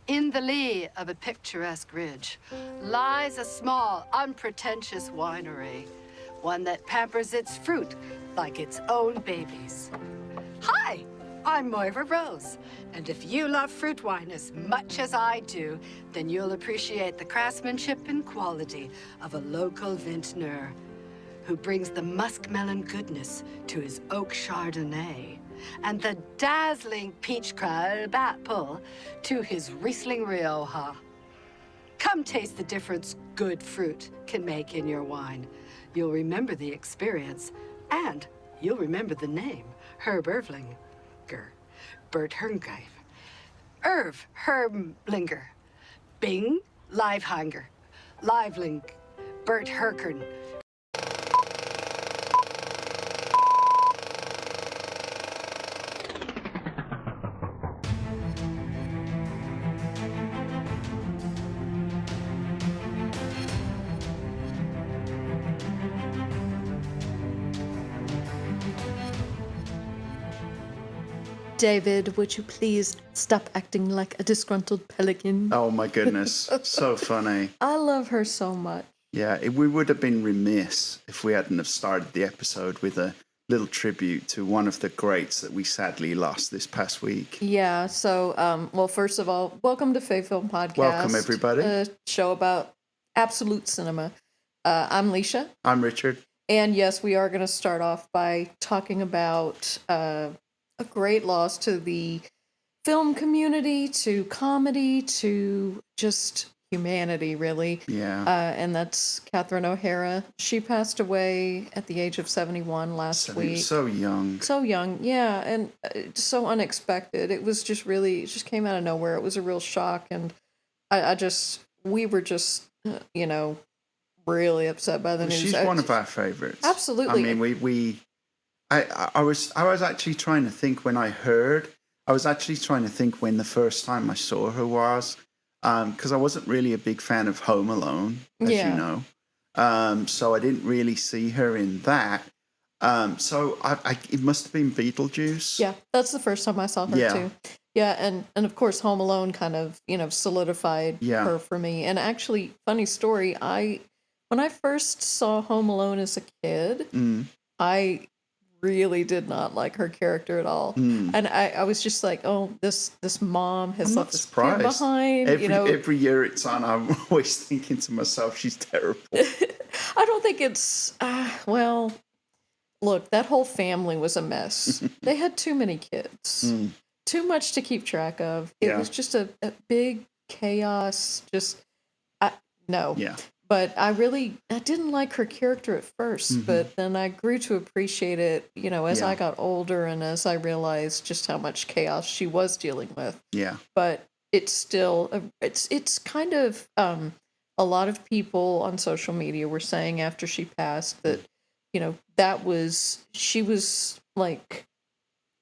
In the lee of a picturesque ridge lies a small, unpretentious winery, one that pampers its fruit like its own babies. Hi, I'm Moira Rose, and if you love fruit wine as much as I do, then you'll appreciate the craftsmanship and quality of a local vintner who brings the muskmelon goodness to his oak Chardonnay and the dazzling peach crabapple to his Riesling Rioja. Come taste the difference good fruit can make in your wine. You'll remember the experience, and you'll remember the name, Herb Ervlinger, Bert Herngreif, Irv Herblinger, Bing Livehanger, Liveling, Bert Herkern. David, would you please stop acting like a disgruntled pelican? Oh my goodness, so funny. I love her so much. Yeah, we would have been remiss if we hadn't have started the episode with a little tribute to one of the greats that we sadly lost this past week. Yeah, so, well, first of all, welcome to FaveFilm Podcast. Welcome, everybody. A show about absolute cinema. I'm Leisha. I'm Richard. And yes, we are going to start off by talking about a great loss to the film community, to comedy, to just humanity, really. Yeah. And that's Catherine O'Hara. She passed away at the age of 71 last week. So young. So young, yeah, and so unexpected. It was just really, it just came out of nowhere. It was a real shock, and we were just, really upset by the news. She's one of our favorites. Absolutely. I mean, I was actually trying to think when I heard. I was actually trying to think when the first time I saw her was, because I wasn't really a big fan of Home Alone, as you know. So I didn't really see her in that. So it must have been Beetlejuice. Yeah, that's the first time I saw her too. Yeah, and of course Home Alone kind of, solidified her for me. And actually, funny story, when I first saw Home Alone as a kid, I really did not like her character at all. And I was just like, oh, this mom has left this kid behind. Every year it's on, I'm always thinking to myself, she's terrible. I don't think it's, well, look, that whole family was a mess. They had too many kids. Too much to keep track of. It was just a big chaos. No. Yeah. But I didn't like her character at first, but then I grew to appreciate it, as I got older and as I realized just how much chaos she was dealing with. Yeah. But it's still, it's kind of, a lot of people on social media were saying after she passed that, she was like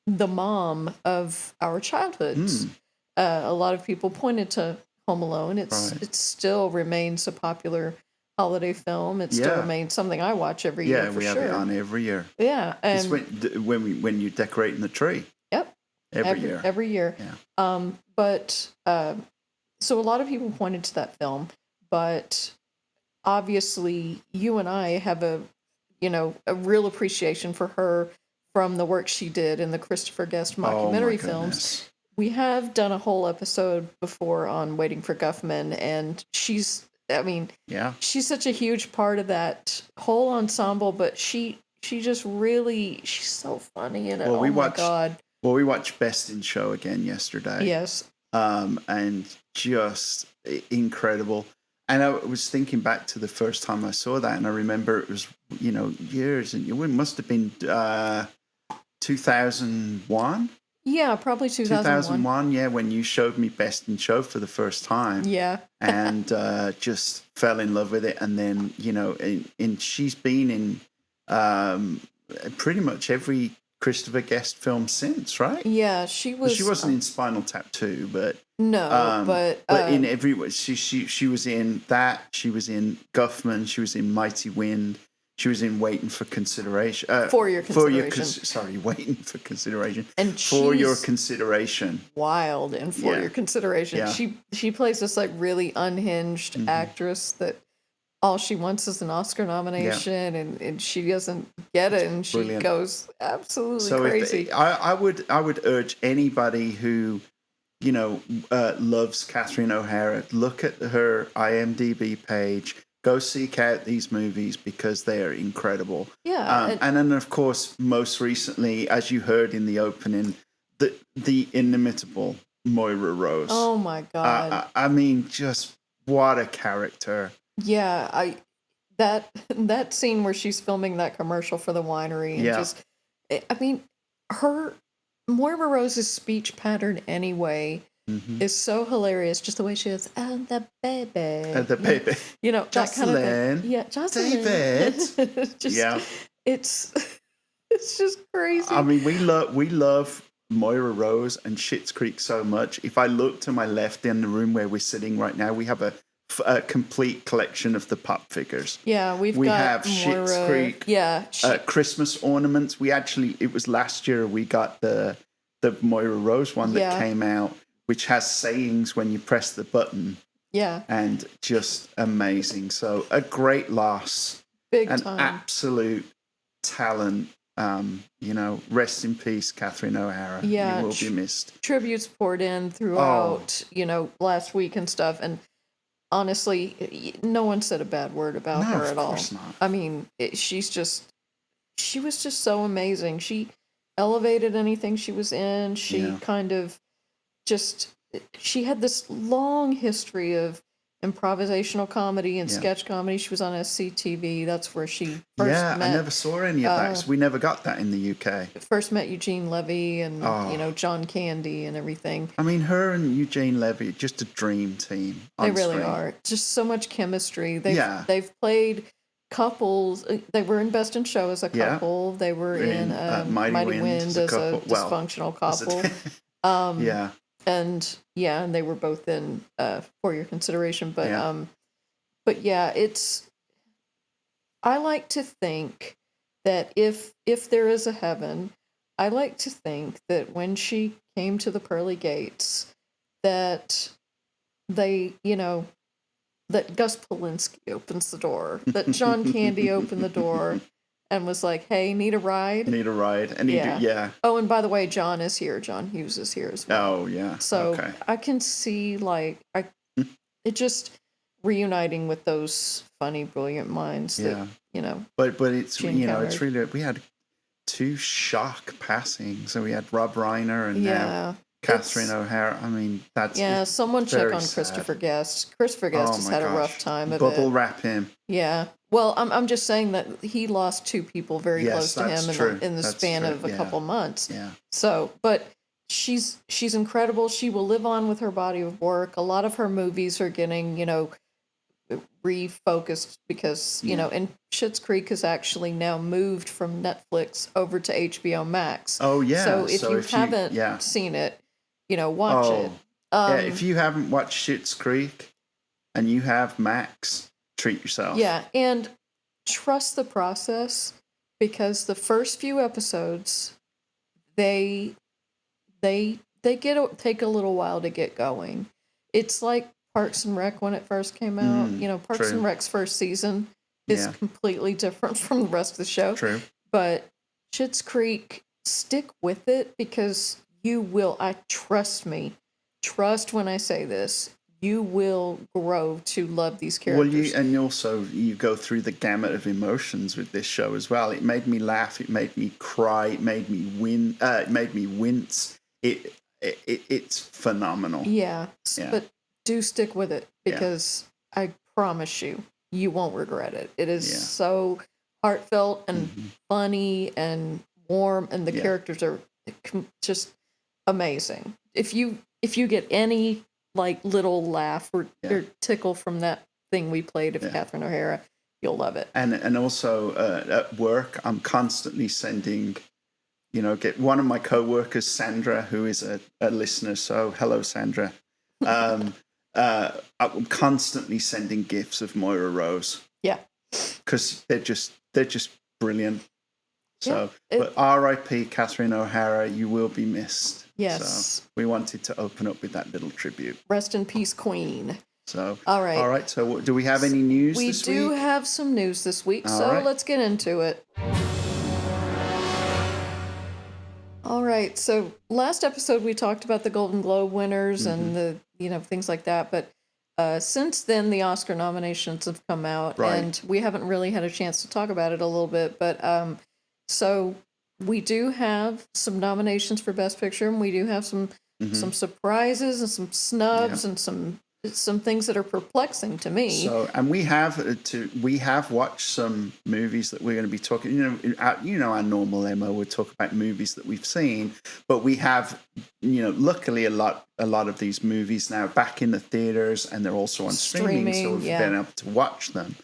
the mom of our childhoods. A lot of people pointed to Home Alone. It still remains a popular holiday film. It still remains something I watch every year. Yeah, we have it on every year. Yeah, and it's when you're decorating the tree. Yep, every year. Yeah. So a lot of people pointed to that film, but obviously you and I have a real appreciation for her from the work she did in the Christopher Guest mockumentary films. We have done a whole episode before on Waiting for Guffman, and she's such a huge part of that whole ensemble, but she just really, she's so funny in it. My God. Well, we watched Best in Show again yesterday. Yes. And just incredible. And I was thinking back to the first time I saw that, and I remember it was, years, and it must have been 2001. Yeah, probably 2001. Yeah, when you showed me Best in Show for the first time. Yeah. And just fell in love with it. And then, she's been in pretty much every Christopher Guest film since, right? Yeah, she was. She wasn't in Spinal Tap 2, but no, but in every she was in that. She was in Guffman. She was in Mighty Wind. She was in Waiting for Consideration. For Your Consideration. Waiting for Consideration. And For Your Consideration. Wild and For Your Consideration. Yeah. She plays this like really unhinged actress that all she wants is an Oscar nomination, and she doesn't get it, and she Brilliant. goes absolutely So crazy. I would urge anybody who, loves Catherine O'Hara, look at her IMDb page. Go seek out these movies because they are incredible. Yeah. And then, of course, most recently, as you heard in the opening, the inimitable Moira Rose. Oh, my God. I mean, just what a character. Yeah, that scene where she's filming that commercial for the winery, and Moira Rose's speech pattern anyway is so hilarious. Just the way she is, and the baby, that kind of thing. Yeah, Jocelyn. David. It's just crazy. I mean, we love Moira Rose and Schitt's Creek so much. If I look to my left in the room where we're sitting right now, we have a complete collection of the pop figures. Yeah, we got have Moira, Schitt's Creek. Yeah, Christmas ornaments. It was last year we got the Moira Rose one that came out, which has sayings when you press the button. Yeah, and just amazing. So a great loss, big an time, absolute talent. Rest in peace, Catherine O'Hara. Yeah, you will be missed. Tributes poured in throughout, last week and stuff, and honestly, no one said a bad word about her at all. Of course not. I mean, she was just so amazing. She elevated anything she was in. She kind of she had this long history of improvisational comedy and sketch comedy. She was on SCTV. That's where she first met. I never saw any of that because we never got that in the UK. First met Eugene Levy and John Candy and everything. I mean, her and Eugene Levy, just a dream team. They really are. Just so much chemistry. They've played couples. They were in Best in Show as a couple. They were in Mighty Wind as a dysfunctional couple. And they were both in For Your Consideration. But I like to think that if there is a heaven, I like to think that when she came to the pearly gates, that they, that Gus Polinski opens the door, that John Candy opened the door and was like, hey, need a ride? And Oh, and by the way, John is here. John Hughes is here as well. Oh, yeah. So I can see, it just reuniting with those funny, brilliant minds that, But it's, it's really, we had 2 shock passings. So we had Rob Reiner and now Catherine O'Hara. I mean, that's someone check on sad. Christopher Guest. Christopher Guest has had a rough time of Bubble wrap him. Yeah. Well, I'm just saying that he lost 2 people very close to him in the span of a couple months. Yeah. So, but she's incredible. She will live on with her body of work. A lot of her movies are getting, refocused because, and Schitt's Creek has actually now moved from Netflix over to HBO Max. Oh, yeah. So if you haven't seen it, watch it. If you haven't watched Schitt's Creek and you have Max, treat yourself. Yeah, and trust the process because the first few episodes, they take a little while to get going. It's like Parks and Rec when it first came out. Parks and Rec's first season is completely different from the rest of the show. True. But Schitt's Creek, stick with it because you will, trust me, trust when I say this, you will grow to love these characters. Well, you go through the gamut of emotions with this show as well. It made me laugh. It made me cry. It made me wince. It's phenomenal. Yeah. But do stick with it because I promise you won't regret it. It is so heartfelt and funny and warm, and the characters are just amazing. If you get any little laugh or tickle from that thing we played of Catherine O'Hara, you'll love it. And also at work, I'm constantly sending, get one of my coworkers, Sandra, who is a listener. So hello, Sandra. I'm constantly sending gifs of Moira Rose. Yeah. because they're just brilliant. So, Yeah, but R.I.P. Catherine O'Hara, you will be missed. Yes. So we wanted to open up with that little tribute. Rest in peace, Queen. So, all right. So, do we have any news We this do week? have some news this week, All so right. let's get into it. All right. So last episode we talked about the Golden Globe winners and the things like that, but since then the Oscar nominations have come out, Right. and we haven't really had a chance to talk about it a little bit. But so we do have some nominations for Best Picture, and we do have some surprises and some snubs and some things that are perplexing to me. So, and we have watched some movies that we're going to be talking. Our normal MO would talk about movies that we've seen, but we have, luckily a lot of these movies now back in the theaters, and they're also on streaming, so we've been able to watch them.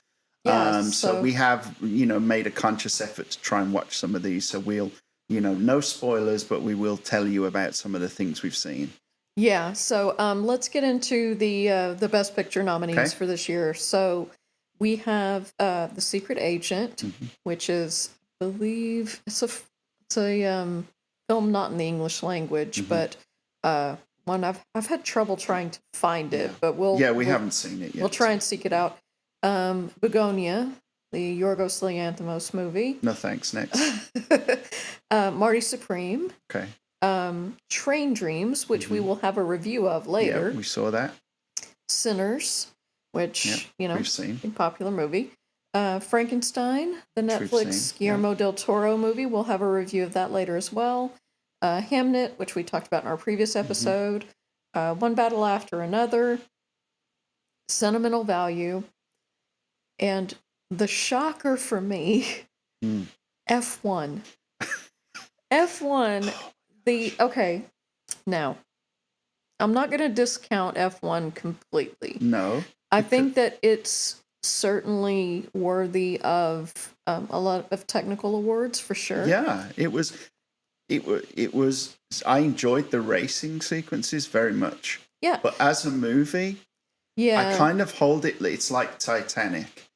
Yeah, so we have, made a conscious effort to try and watch some of these. So we'll, no spoilers, but we will tell you about some of the things we've seen. Yeah, so let's get into the Best Picture nominees for this year. So we have The Secret Agent, which is, I believe, it's a film not in the English language, but one I've had trouble trying to find it, but we haven't seen it yet. We'll try and seek it out. Begonia, the Yorgos Lanthimos movie. No thanks. Next. Marty Supreme. Okay. Train Dreams, which we will have a review of later. Yeah, we saw that. Sinners, which, we've seen. A popular movie. Frankenstein, the Netflix Guillermo del Toro movie. We'll have a review of that later as well. Hamnet, which we talked about in our previous episode. One Battle After Another. Sentimental Value. And the shocker for me, F1. F1... now, I'm not going to discount F1 completely. No. I think that it's certainly worthy of a lot of technical awards for sure. Yeah, it was. I enjoyed the racing sequences very much. Yeah. But as a movie, I kind of hold it. It's like Titanic,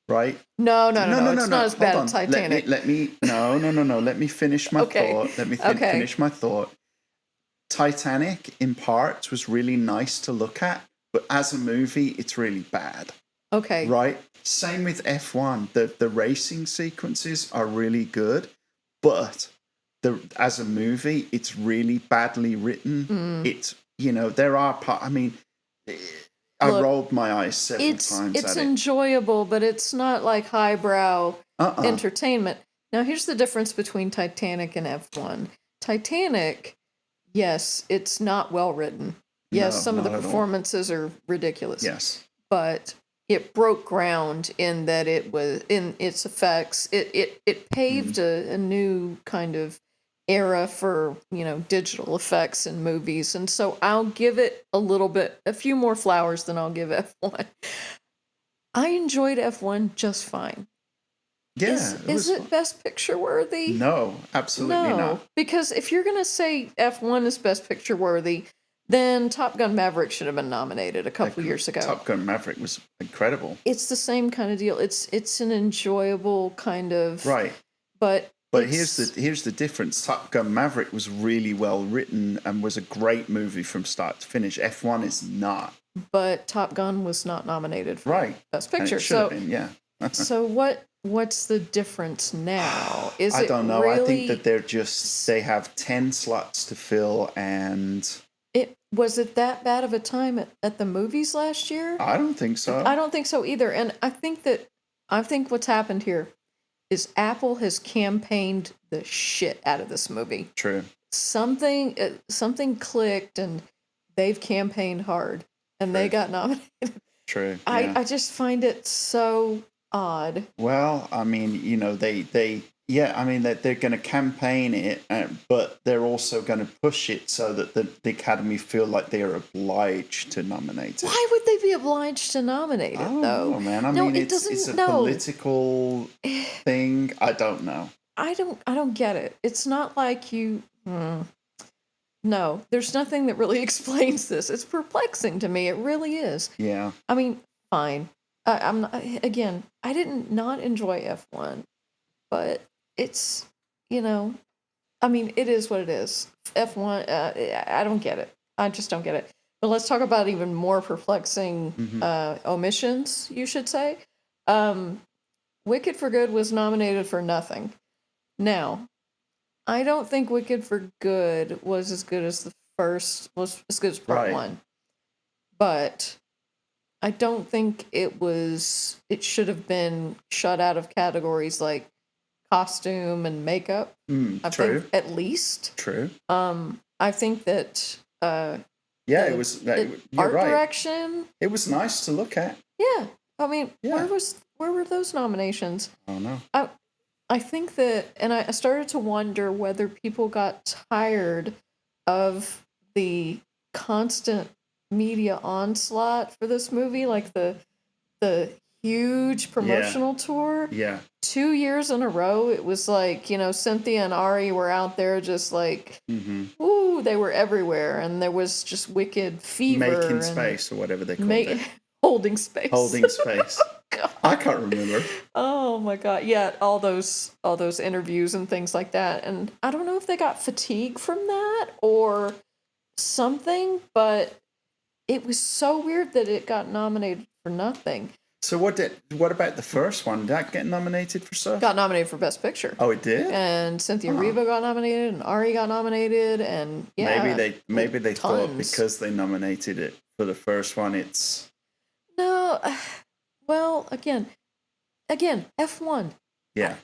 right? No. It's not as bad as Titanic. Let me. No. Let me finish my thought. Let me finish my thought. Titanic, in parts, was really nice to look at, but as a movie, it's really bad. Okay. Right? Same with F1. The racing sequences are really good, but as a movie, it's really badly written. It's, there are parts, I rolled my eyes several times It's at it. enjoyable, but it's not like highbrow entertainment. Now, here's the difference between Titanic and F1. Titanic... Yes, it's not well written. Yes, some of the performances are ridiculous. Yes. But it broke ground in that it was in its effects. It paved a new kind of era for, digital effects in movies. And so I'll give it a few more flowers than I'll give F1. I enjoyed F1 just fine. Yeah. Is it Best Picture worthy? No, absolutely not. Because if you're going to say F1 is Best Picture worthy, then Top Gun Maverick should have been nominated a couple years ago. Top Gun Maverick was incredible. It's the same kind of deal. It's an enjoyable kind of... Right. But here's the difference. Top Gun Maverick was really well written and was a great movie from start to finish. F1 is not. But Top Gun was not nominated for Best Picture. And it should have been, yeah. So what's the difference now? I don't know. Really... I think that they have 10 slots to fill, and was it that bad of a time at the movies last year? I don't think so. I don't think so either. And I think what's happened here is Apple has campaigned the shit out of this movie. True. Something clicked, and they've campaigned hard, and they got nominated. True. Yeah. I just find it so odd. Well, they're going to campaign it, but they're also going to push it so that the Academy feel like they are obliged to nominate it. Why would they be obliged to nominate it, though? Oh man, it's a political thing. I don't know. I don't get it. It's not like you. No, there's nothing that really explains this. It's perplexing to me. It really is. Yeah. Fine. I'm not, again, I didn't not enjoy F1, but it's, I mean, it is what it is. F1, I don't get it. I just don't get it. But let's talk about even more perplexing omissions, you should say. Wicked for Good was nominated for nothing. Now, I don't think Wicked for Good was as good as was as good as part one. But I don't think it should have been shut out of categories like costume and makeup. I True. think at least. True. I think that it was art direction. It was nice to look at. Yeah. I mean, where were those nominations? I don't know. I think that, and I started to wonder whether people got tired of the constant media onslaught for this movie, like the huge promotional tour. Yeah. 2 years in a row, it was like, Cynthia and Ari were out there just like, ooh, they were everywhere. And there was just Wicked fever. Making space or whatever they called it. Holding space. Holding space. God. I can't remember. Oh my God. Yeah, all those interviews and things like that. And I don't know if they got fatigue from that or something, but it was so weird that it got nominated for nothing. So what about the first one? Did that get nominated for stuff? Got nominated for Best Picture. Oh, it did? And Cynthia Erivo got nominated, and Ari got nominated, and maybe they tons. thought because they nominated it for the first one, it's... No, well, again, F1. Yeah,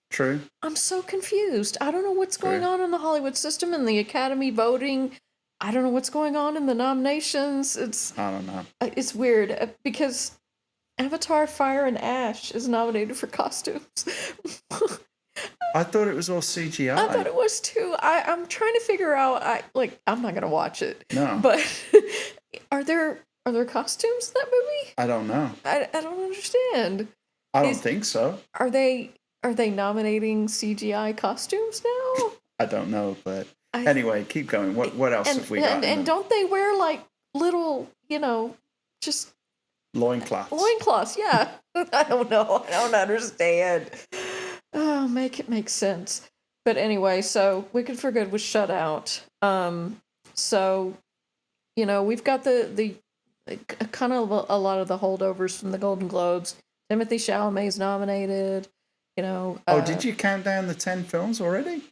true. I'm so confused. I don't know what's going on in the Hollywood system and the Academy voting. I don't know what's going on in the nominations. I don't know. It's weird because Avatar: Fire and Ash is nominated for costumes. I thought it was all CGI. I thought it was too. I'm trying to figure out. I'm not gonna watch it. No. But are there costumes in that movie? I don't know. I don't understand. I don't think so. Are they nominating CGI costumes now? I don't know, but anyway, keep going. What else have we got? And don't they wear like little, just loincloths? Loincloths, yeah. I don't know. I don't understand. Oh, make it make sense. But anyway, so Wicked for Good was shut out. So, we've got the kind of a lot of the holdovers from the Golden Globes. Timothée Chalamet's nominated. Did you count down the 10 films already?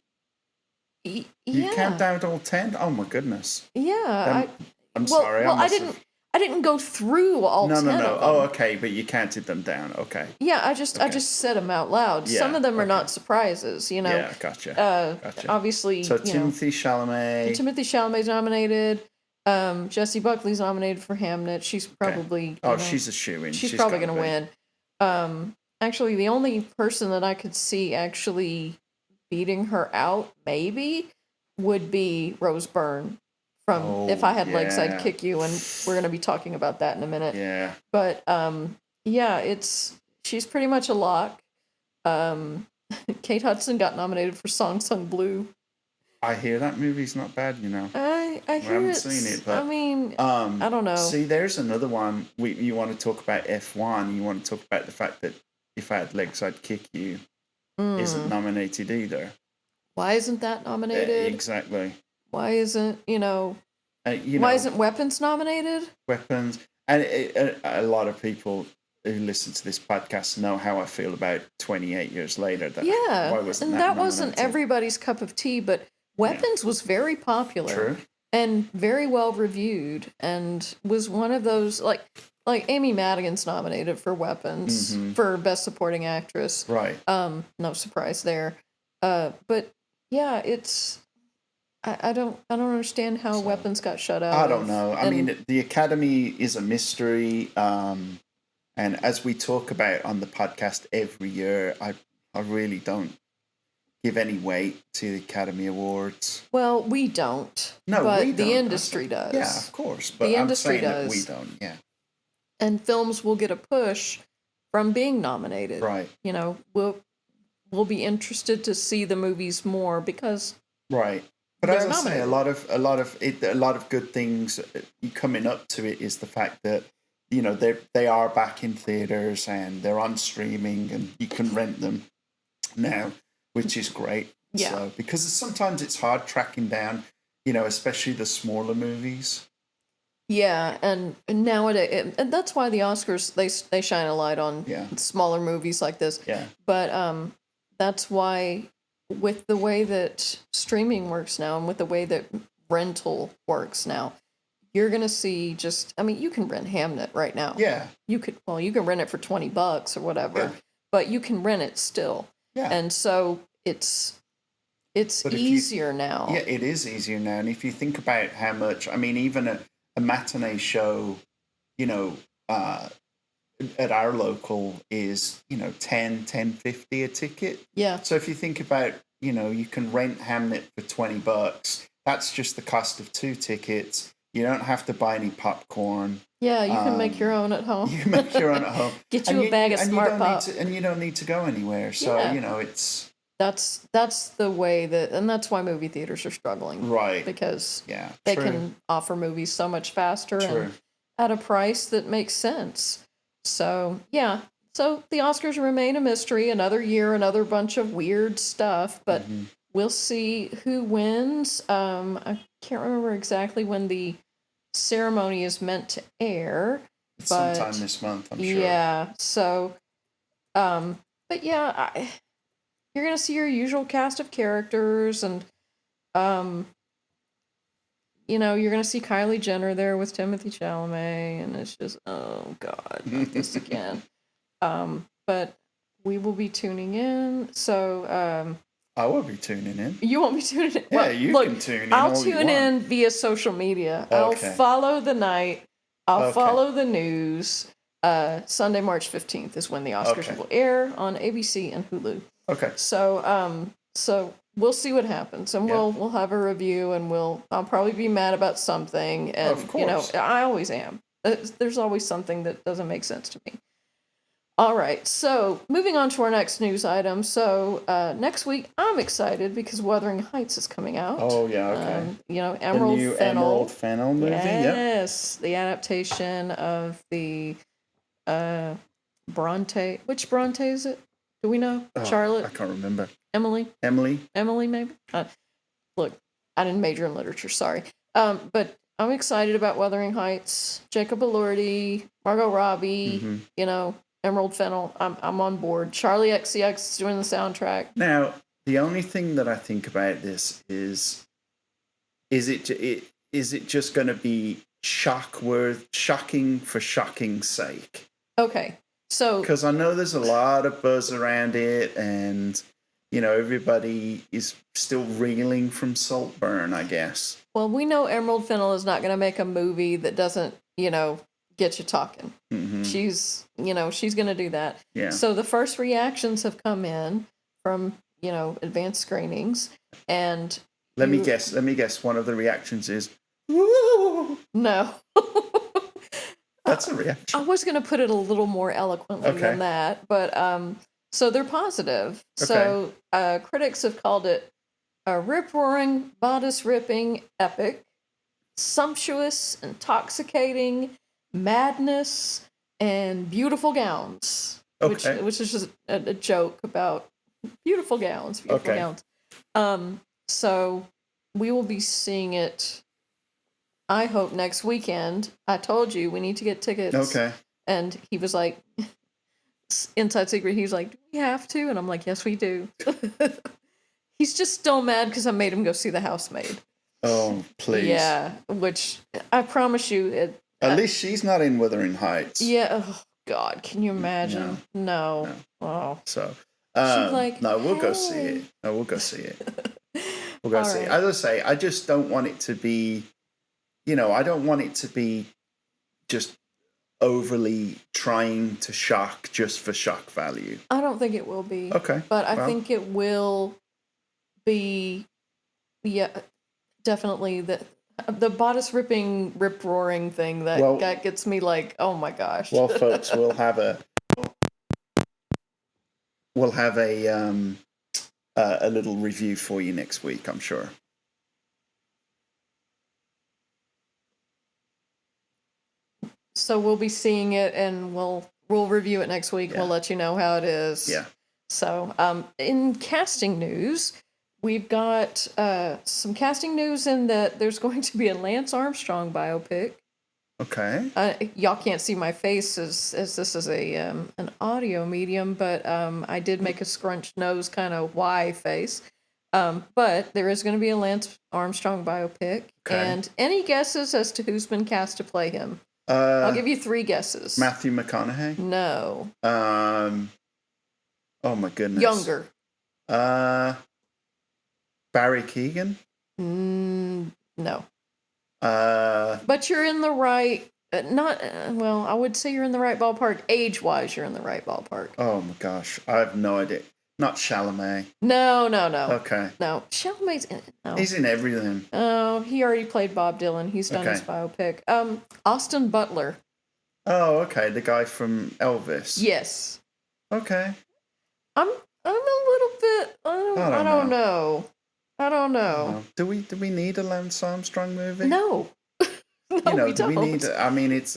Yeah. You count down all 10? Oh my goodness. Yeah. I'm sorry. Well, I didn't go through all 10 of them. Oh, okay, but you counted them down. Okay. Yeah, I just said them out loud. Yeah, some of them are not surprises, Yeah, gotcha. Obviously, so Timothée Chalamet. Timothée Chalamet's nominated. Jessie Buckley's nominated for Hamnet. She's probably she's a shoo-in. She's probably going to win. Actually, the only person that I could see actually beating her out, maybe, would be Rose Byrne from If I Had Legs, I'd Kick You, and we're going to be talking about that in a minute. Yeah. But, she's pretty much a lock. Kate Hudson got nominated for Song Sung Blue. I hear that movie's not bad, I haven't seen it, but I don't know. See, there's another one. You want to talk about F1. You want to talk about the fact that If I Had Legs, I'd Kick You isn't nominated either. Why isn't that nominated? Exactly. Why isn't, why isn't Weapons nominated? Weapons. And a lot of people who listen to this podcast know how I feel about 28 years later. Why wasn't that wasn't everybody's cup of tea, but Weapons was very popular. True. And very well reviewed, and was one of those, like Amy Madigan's nominated for Weapons for Best Supporting Actress. Right. No surprise there. But yeah, it's I don't understand how Weapons got shut out. I don't know. I mean, the Academy is a mystery. And as we talk about on the podcast every year, I really don't give any weight to the Academy Awards. Well, we don't. No, but we don't. The industry does. Yeah, of course. But the I'm industry saying does. that we don't, yeah. And films will get a push from being nominated. Right. We'll be interested to see the movies more because right. But as I say, nominated. a lot of good things coming up to it is the fact that they are back in theaters and they're on streaming and you can rent them now, which is great. Yeah. So, because sometimes it's hard tracking down, especially the smaller movies. Yeah, and nowadays, and that's why the Oscars they shine a light on smaller movies like this. Yeah. But that's why, with the way that streaming works now, and with the way that rental works now, you're gonna see you can rent Hamnet right now. Yeah. You can rent it for $20 or whatever, Yeah. but you can rent it still. Yeah. And so it's easier now. Yeah, it is easier now. And if you think about how much, even a matinee show, at our local is, $10.50 a ticket. Yeah. So if you think about, you can rent Hamnet for $20. That's just the cost of 2 tickets. You don't have to buy any popcorn. Yeah, you can make your own at home. You can make your own at home. Get you a bag of Smart Pop. And you don't need to go anywhere. So, it's... That's the way and that's why movie theaters are struggling. Right. Because they can offer movies so much faster and at a price that makes sense. So, yeah. So the Oscars remain a mystery. Another year, another bunch of weird stuff, but we'll see who wins. I can't remember exactly when the ceremony is meant to air. It's sometime this month, I'm sure. Yeah. So, but yeah, you're going to see your usual cast of characters, and, you're going to see Kylie Jenner there with Timothée Chalamet, and it's just, oh, God, not this again. But we will be tuning in, so... I will be tuning in. You won't be tuning in? Yeah, well, can tune in. I'll tune in via social media. Okay. I'll follow the night. I'll follow the news. Sunday, March 15th is when the Oscars will air on ABC and Hulu. Okay. So, we'll see what happens, and we'll have a review, and I'll probably be mad about something, and of course. I always am. There's always something that doesn't make sense to me. All right, so moving on to our next news item. So next week, I'm excited because Wuthering Heights is coming out. Oh yeah, okay. Emerald the new Fennel. Emerald Fennel movie. Yes, the adaptation of the Bronte. Which Bronte is it? Do we know? Charlotte? I can't remember. Emily, maybe? Look, I didn't major in literature, sorry. But I'm excited about Wuthering Heights. Jacob Elordi, Margot Robbie, Emerald Fennel. I'm on board. Charlie XCX is doing the soundtrack. Now, the only thing that I think about this is it just going to be shocking for shocking's sake? Okay. So, because I know there's a lot of buzz around it, and everybody is still reeling from Saltburn, I guess. Well, we know Emerald Fennel is not going to make a movie that doesn't, get you talking. Mm-hmm. She's going to do that. Yeah. So the first reactions have come in from, advanced screenings, and let me guess. One of the reactions is, "Woo!" No. That's a reaction. I was going to put it a little more eloquently than that, but so they're positive. Okay. So critics have called it a rip-roaring, bodice-ripping epic, sumptuous, intoxicating, madness, and beautiful gowns, which is just a joke about beautiful gowns. So we will be seeing it, I hope, next weekend. I told you we need to get tickets. Okay. And he was like, inside secret, he was like, do we have to? And I'm like, yes, we do. He's just still mad because I made him go see The Housemaid. Oh, please. Yeah, which I promise you... At least she's not in Wuthering Heights. Yeah. Oh, God. Can you imagine? No. Oh. So, she's like, no, we'll go hey. see it. No, we'll go see it. We'll go see it. As I say, I just don't want it to be, I don't want it to be just overly trying to shock just for shock value. I don't think it will be. Okay. But I think it will be, definitely the bodice ripping, rip roaring thing that gets me like, oh my gosh. Well, folks, we'll have a little review for you next week, I'm sure. So we'll be seeing it, and we'll review it next week. Yeah. We'll let you know how it is. Yeah. So in casting news, we've got some casting news in that there's going to be a Lance Armstrong biopic. Okay. Y'all can't see my face as this is a an audio medium, but I did make a scrunched nose kind of Y face. But there is going to be a Lance Armstrong biopic. Okay. And any guesses as to who's been cast to play him? I'll give you 3 guesses. Matthew McConaughey. No. Oh my goodness. Younger. Barry Keoghan. No. Uh, But you're in the right. Well, I would say you're in the right ballpark. Age-wise, you're in the right ballpark. oh my gosh, I have no idea. Not Chalamet. No. Okay. No. Chalamet's in it. No. He's in everything. Oh, he already played Bob Dylan. He's done his biopic. Austin Butler. Oh, okay. The guy from Elvis. Yes. Okay. I'm a little bit. I don't know. Do we need a Lance Armstrong movie? No. No, we do we don't. need? I mean, it's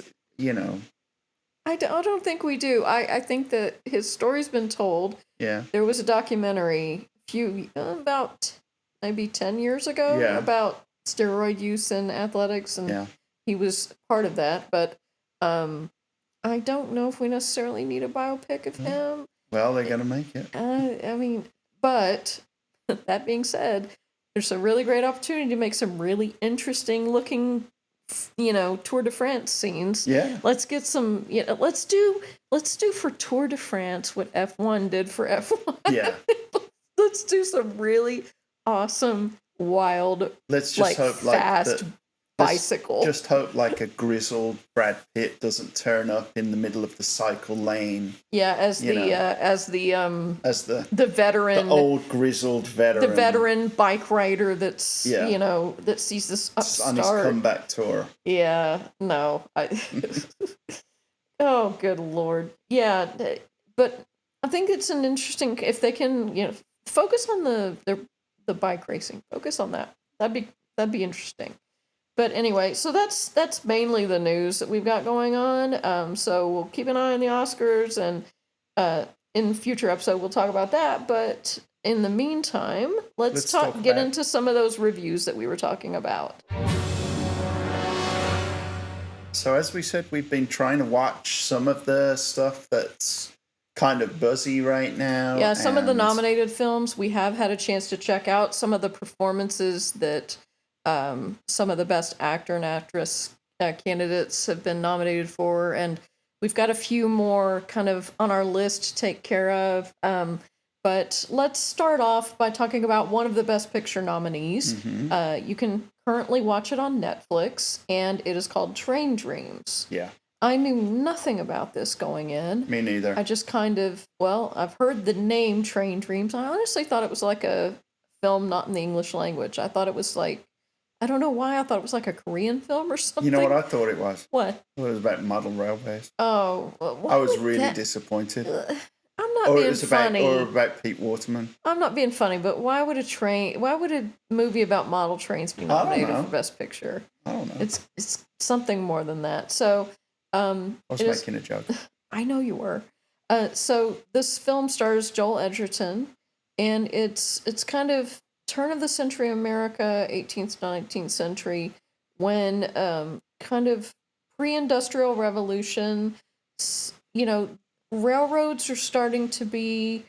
I don't think we do. I think that his story's been told. Yeah. There was a documentary about maybe 10 years ago about steroid use in athletics, and he was part of that. But I don't know if we necessarily need a biopic of him. Well, they're gonna make it. I mean, but that being said, there's a really great opportunity to make some really interesting looking, Tour de France scenes. Yeah. Let's get some. Let's do for Tour de France what F1 did for F1. Yeah. Let's do some really awesome, wild, Let's just hope fast bicycle. Just hope like a grizzled Brad Pitt doesn't turn up in the middle of the cycle lane. Yeah, as the veteran, the old grizzled veteran, the veteran bike rider that's that sees this upstart on his comeback tour. Yeah, no, oh, good Lord, yeah, but I think it's an interesting if they can focus on the bike racing, focus on that. That'd be interesting. But anyway, so that's mainly the news that we've got going on. So we'll keep an eye on the Oscars, and in future episode we'll talk about that. But in the meantime, let's get into some of those reviews that we were talking about. So as we said, we've been trying to watch some of the stuff that's kind of buzzy right now. Yeah, some of the nominated films we have had a chance to check out. Some of the performances that some of the best actor and actress candidates have been nominated for, and we've got a few more kind of on our list to take care of. But let's start off by talking about one of the Best Picture nominees. Mm-hmm. You can currently watch it on Netflix, and it is called Train Dreams. Yeah. I knew nothing about this going in. Me neither. I just I've heard the name Train Dreams. I honestly thought it was like a film not in the English language. I thought it was like, I don't know why, I thought it was like a Korean film or something. You know what I thought it was? What? It was about model railways. Oh. I was really disappointed. I'm not being funny. Or about Pete Waterman. I'm not being funny, but why would a movie about model trains be nominated for Best Picture? I don't know. It's something more than that. So, I was making a joke. I know you were. So this film stars Joel Edgerton, and it's kind of turn of the century America, 18th, 19th century, when kind of pre-industrial revolution, railroads are starting to be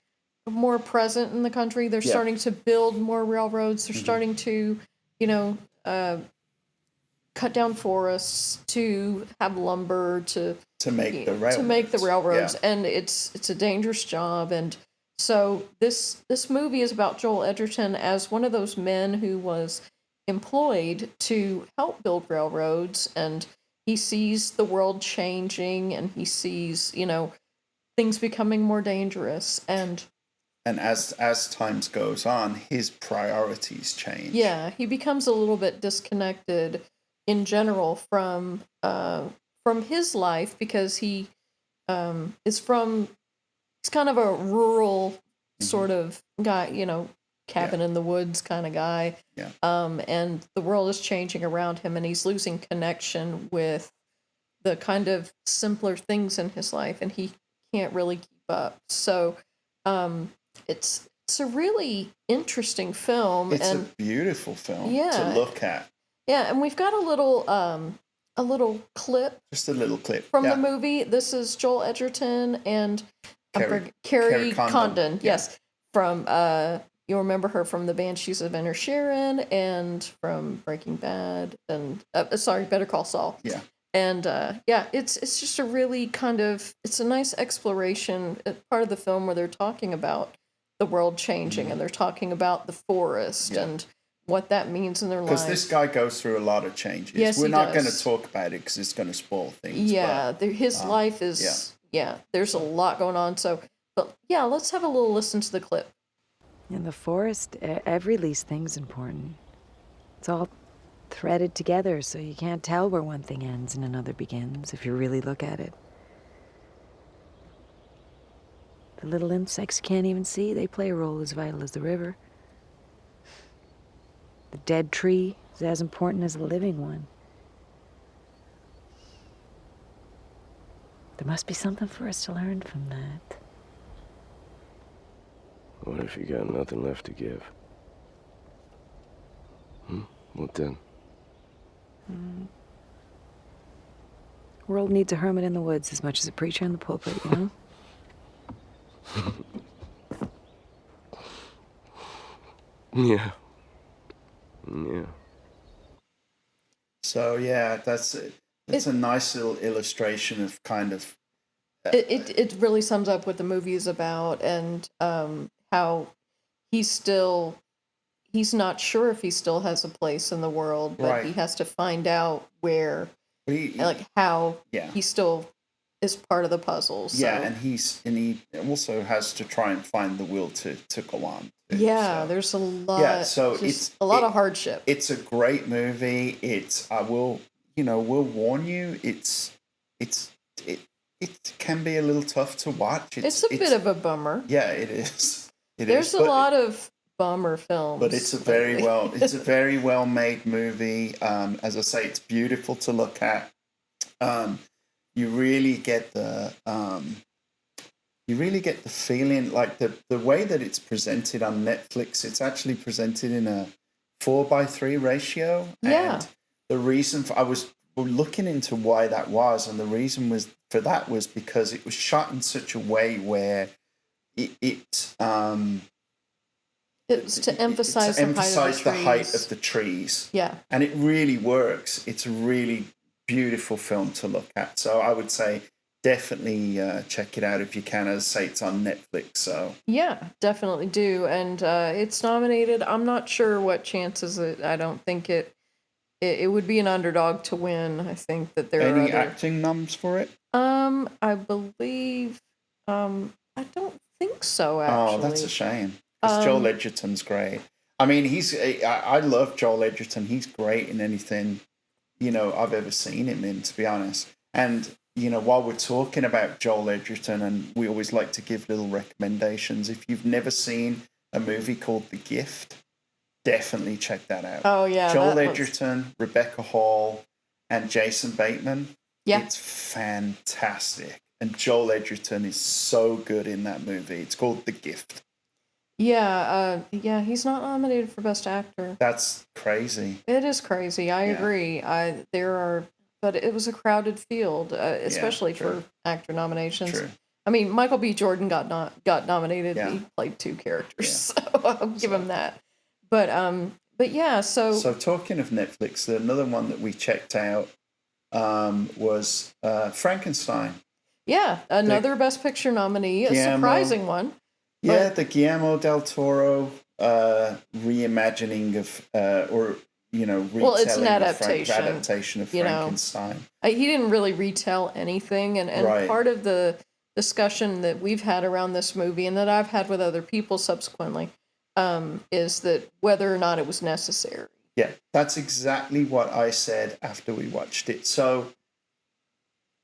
more present in the country. They're starting to build more railroads. They're starting to, cut down forests to have lumber to make the railroads. To make the railroads, yeah. And it's a dangerous job. And so this movie is about Joel Edgerton as one of those men who was employed to help build railroads, and he sees the world changing, and he sees things becoming more dangerous, and as times goes on, his priorities change. Yeah, he becomes a little bit disconnected in general from his life, because he he's kind of a rural sort of guy, cabin in the woods kind of guy. Yeah. And the world is changing around him, and he's losing connection with the kind of simpler things in his life, and he can't really keep up. So it's a really interesting film. It's and a beautiful film Yeah. to look at. Yeah, and we've got a little clip Just a little clip from yeah. the movie. This is Joel Edgerton and Carrie Carrie Condon. Yeah. Yes, from you'll remember her from The Banshees of Inisherin and from Breaking Bad and Better Call Saul. Yeah. And it's just a really it's a nice exploration part of the film where they're talking about the world changing and they're talking about the forest and what that means in their lives. Because this guy goes through a lot of changes. Yes, We're not going does. to talk about it because it's going to spoil things. Yeah, his life is there's a lot going on. So, but yeah, let's have a little listen to the clip. In the forest, every least thing's important. It's all threaded together, so you can't tell where one thing ends and another begins if you really look at it. The little insects you can't even see, they play a role as vital as the river. The dead tree is as important as the living one. There must be something for us to learn from that. What if you got nothing left to give? What then? World needs a hermit in the woods as much as a preacher in the pulpit, you know? Yeah. Yeah. So yeah, that's it. It's a nice little illustration of kind of. It really sums up what the movie is about and how he's not sure if he still has a place in the world, but he has to find out where, how he still is part of the puzzle. So. Yeah, and he also has to try and find the will to go on. Too, yeah, so. there's a lot. Yeah, so it's a lot of hardship. It's a great movie. We'll warn you. It can be a little tough to watch. It's a bit of a bummer. Yeah, it is. There's a lot of bummer films, but it's a very well made movie. As I say, it's beautiful to look at. You really get the feeling, like the way that it's presented on Netflix. It's actually presented in a 4:3 ratio. Yeah. And the reason I was looking into why that was, and the reason was because it was shot in such a way where it's to emphasize the height of the trees. Yeah. And it really works. It's a really beautiful film to look at. So I would say definitely check it out if you can. As I say, it's on Netflix. So yeah, definitely do. And it's nominated. I'm not sure what chances I don't think it would be an underdog to win. I think that there are any acting noms for it. I believe I don't think so. Actually, oh, that's a shame. Because Joel Edgerton's great. I mean, I love Joel Edgerton. He's great in anything, I've ever seen him in, to be honest. And, while we're talking about Joel Edgerton, and we always like to give little recommendations, if you've never seen a movie called The Gift, definitely check that out. Oh, yeah. Joel Edgerton, Rebecca Hall, and Jason Bateman. Yeah. It's fantastic. And Joel Edgerton is so good in that movie. It's called The Gift. Yeah, he's not nominated for Best Actor. That's crazy. It is crazy. I agree. But it was a crowded field, especially for actor nominations. True. I mean, Michael B. Jordan got nominated. Yeah. He played two characters, so I'll give him that. But yeah. So talking of Netflix, another one that we checked out was Frankenstein. Yeah, another Best Picture nominee, a surprising one. Yeah, the Guillermo del Toro reimagining of, retelling it's an adaptation of Frankenstein. He didn't really retell anything, and part of the discussion that we've had around this movie, and that I've had with other people subsequently, is that whether or not it was necessary. Yeah, that's exactly what I said after we watched it. So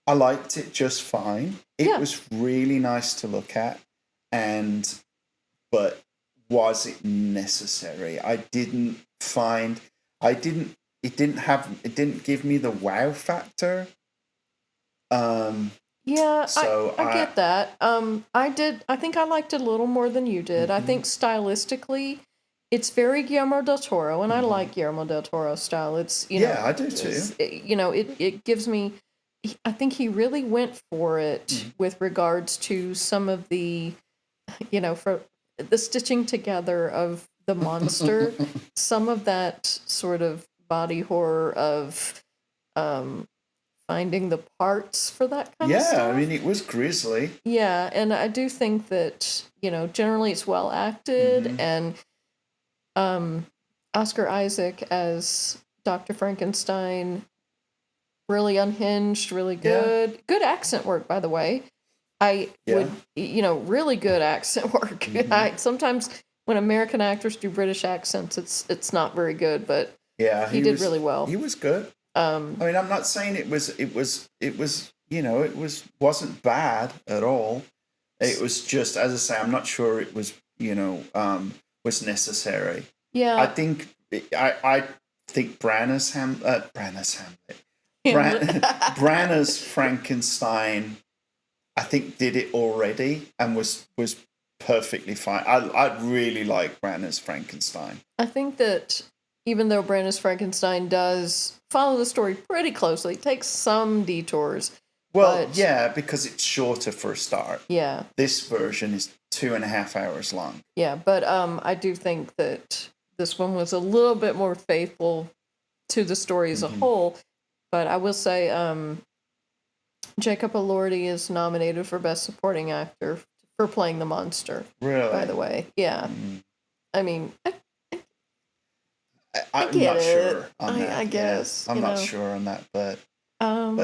I liked it just fine. It was really nice to look at. But was it necessary? It didn't give me the wow factor Yeah, So I get that. I think I liked it a little more than you did. I think stylistically, it's very Guillermo del Toro, and I like Guillermo del Toro's style. It's, I do too. It gives me, I think he really went for it with regards to some of the, for the stitching together of the monster, some of that sort of body horror of, finding the parts for that kind of stuff. Yeah, I mean, it was grisly. Yeah, and I do think that, generally it's well acted, and Oscar Isaac as Dr. Frankenstein, really unhinged, really good. Yeah. Good accent work, by the way. I would, really good accent work. Sometimes when American actors do British accents, it's not very good, but he did really well. He was good. I mean, I'm not saying it wasn't bad at all. It was just, as I say, I'm not sure it was, was necessary. Yeah. I think Branagh Brannagh's Frankenstein, I think, did it already and was perfectly fine. I really like Branagh's Frankenstein. I think that even though Branagh's Frankenstein does follow the story pretty closely, takes some detours. Well, yeah, because it's shorter for a start. Yeah. This version is 2.5 hours long. Yeah, but I do think that this one was a little bit more faithful to the story as a whole. But I will say Jacob Elordi is nominated for Best Supporting Actor for playing the monster. Really? By the way. Yeah. I mean, I'm not sure on that. I guess. I'm not sure on that, but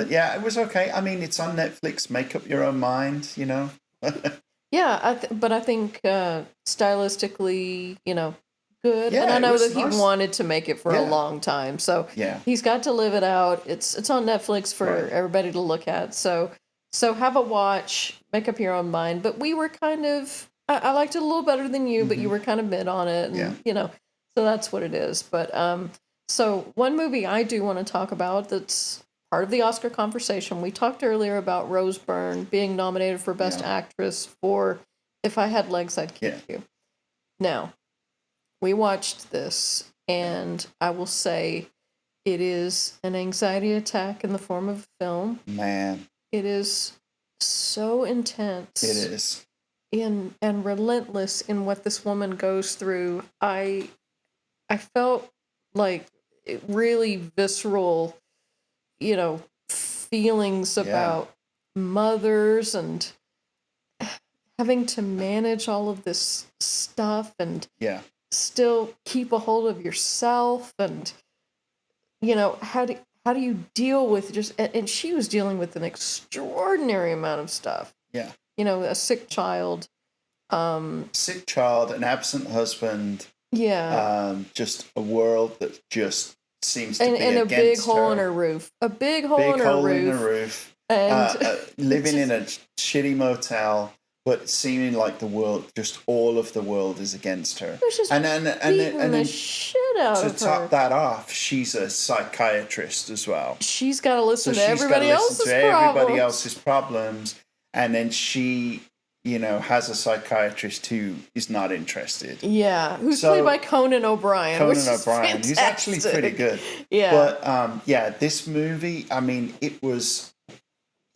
yeah, it was okay. I mean, it's on Netflix. Make up your own mind, Yeah, but I think stylistically, good. Yeah, and I know that he wanted to make it for a long time, so he's got to live it out. It's on Netflix for everybody to look at. So have a watch, make up your own mind. But we were kind of, I liked it a little better than you, but you were kind of mid on it, and so that's what it is. But so one movie I do want to talk about that's part of the Oscar conversation. We talked earlier about Rose Byrne being nominated for Best Actress for If I Had Legs, I'd Kick You. Now, we watched this, and I will say it is an anxiety attack in the form of film. Man. It is so intense. It is. And relentless in what this woman goes through. I felt like really visceral, feelings about mothers and having to manage all of this stuff and still keep a hold of yourself, and how do you deal with just, and she was dealing with an extraordinary amount of stuff. Yeah. A sick child, an absent husband. Yeah. Just a world that just seems to be and a big against hole her. in her roof. A big hole in her roof. And living in a shitty motel, but seeming like all of the world is against her. And then the shit out of her. To top that off, she's a psychiatrist as well. She's got to listen to everybody else's problems, and then she, has a psychiatrist who is not interested. Yeah, who's played by Conan O'Brien. Who's actually pretty good. Yeah. But this movie, I mean, it was.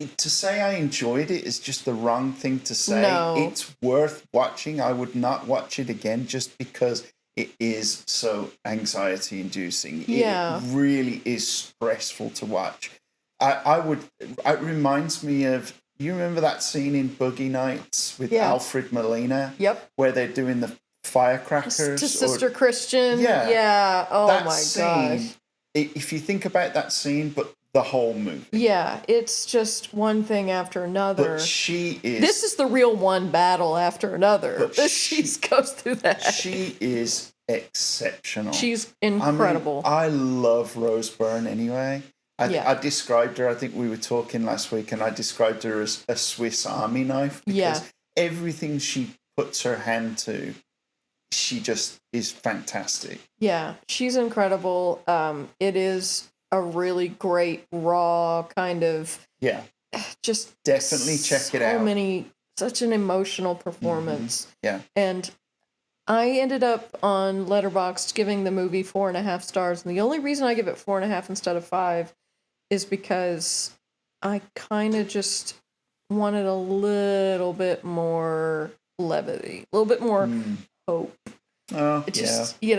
To say I enjoyed it is just the wrong thing to say. No. It's worth watching. I would not watch it again just because it is so anxiety inducing. Yeah. It really is stressful to watch. It reminds me of, you remember that scene in Boogie Nights with Alfred Molina? Yep. Where they're doing the firecrackers. To Sister Christian. Yeah. Yeah. Oh that my scene, gosh. If you think about that scene, but the whole movie. Yeah, it's just one thing after another. But she is... This is the real one battle after another. She goes through that. She is exceptional. She's incredible. I love Rose Byrne anyway. I described her, I think we were talking last week, and I described her as a Swiss Army knife. Because everything she puts her hand to, she just is fantastic. Yeah, she's incredible. It is a really great, raw kind of just Definitely check it out. Such an emotional performance. Yeah. And I ended up on Letterboxd giving the movie 4.5 stars. And the only reason I give it 4.5 instead of 5 is because I kind of just wanted a little bit more levity, a little bit more hope. Oh, It just, it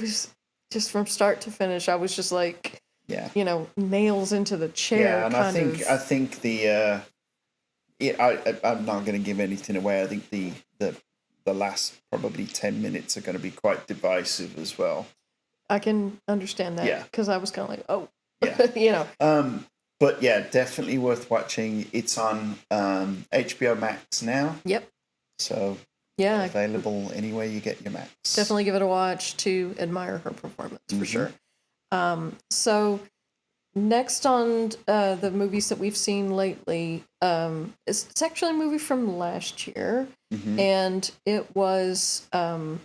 was just from start to finish. I was just like, nails into the chair. Yeah, and I think the I'm not going to give anything away. I think the last probably 10 minutes are going to be quite divisive as well. I can understand that. Yeah, because I was kind of like, oh, yeah, But yeah, definitely worth watching. It's on HBO Max now. Yep. So available anywhere you get your Max. Definitely give it a watch to admire her performance for sure. So next on the movies that we've seen lately, it's actually a movie from last year, and it was a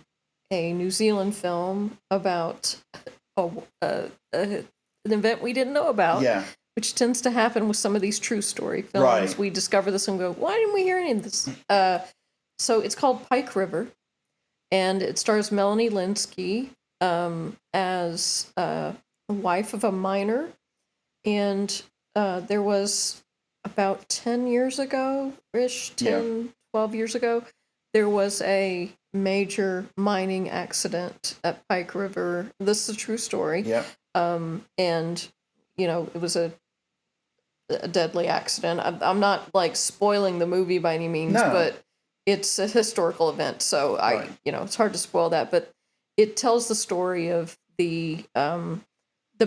New Zealand film about an event we didn't know about. Yeah. Which tends to happen with some of these true story films. Right. We discover this and go, why didn't we hear any of this? So it's called Pike River, and it stars Melanie Linsky as the wife of a miner. And there was about 10 years ago-ish, 12 years ago, there was a major mining accident at Pike River. This is a true story. Yeah. And, it was a deadly accident. I'm not like spoiling the movie by any means, but it's a historical event. So it's hard to spoil that, but it tells the story of the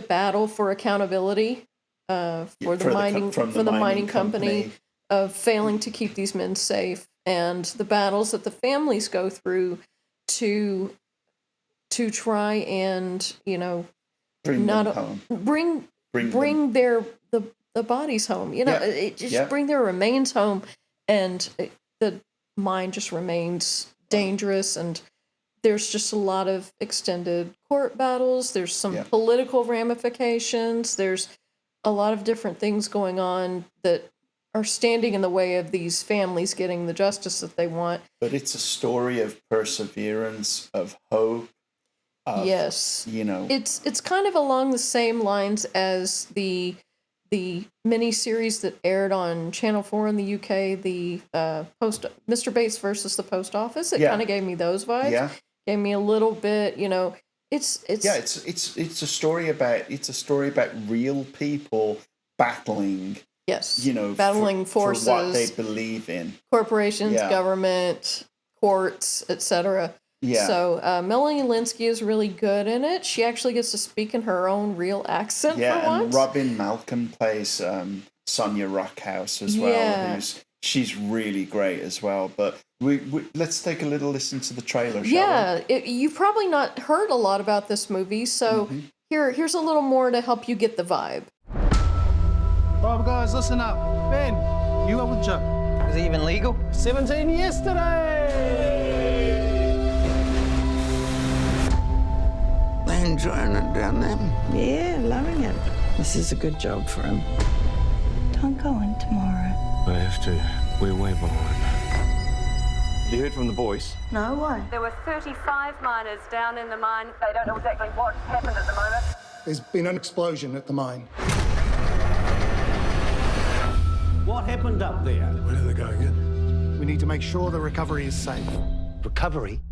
battle for accountability for the mining company of failing to keep these men safe, and the battles that the families go through to try and bring the bodies home. Bring their remains home, and the mine just remains dangerous, and there's just a lot of extended court battles. There's some political ramifications. There's a lot of different things going on that are standing in the way of these families getting the justice that they want. But it's a story of perseverance, of hope. Yes. It's kind of along the same lines as the mini-series that aired on Channel 4 in the UK, the Mr. Bates versus the Post Office. It kind of gave me those vibes. Yeah. Gave me a little bit, it's a story about real people battling. Yes. Battling forces for what they believe in. Corporations, government, courts, etc. Yeah. So Melanie Linsky is really good in it. She actually gets to speak in her own real accent for once. Yeah, and Robin Malcolm plays Sonia Rockhouse as well. Yeah. She's really great as well. But we let's take a little listen to the trailer, shall we? You've probably not heard a lot about this movie, so here's a little more to help you get the vibe. Right, guys, listen up. Ben, you up with Joe. Is it even legal? 17 yesterday! They enjoying it down there? Yeah, loving it. This is a good job for him. Don't go in tomorrow. I have to. We're way behind. You heard from the boys? No, why? There were 35 miners down in the mine. They don't know exactly what happened at the moment. There's been an explosion at the mine. What happened up there? Where are they going in? We need to make sure the recovery is safe. Recovery?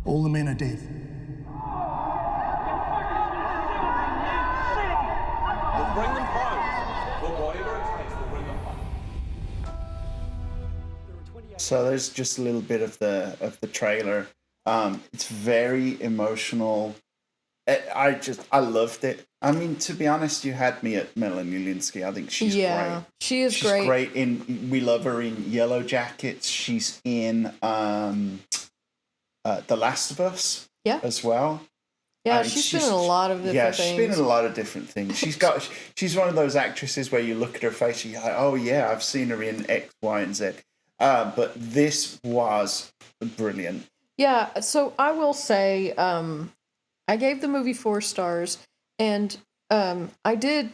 All the men are dead. We'll bring them home. For whatever it takes, we'll bring them home. So there's just a little bit of the trailer. It's very emotional. I loved it. I mean, to be honest, you had me at Melanie Linsky. I think she's great. She's great. We love her in Yellow Jackets. She's in The Last of Us as well. Yeah, she's been in a lot of different things. Yeah, she's been in a lot of different things. She's one of those actresses where you look at her face and you're like, oh yeah, I've seen her in X, Y, and Z. But this was brilliant. Yeah, so I will say, I gave the movie 4 stars, and I did,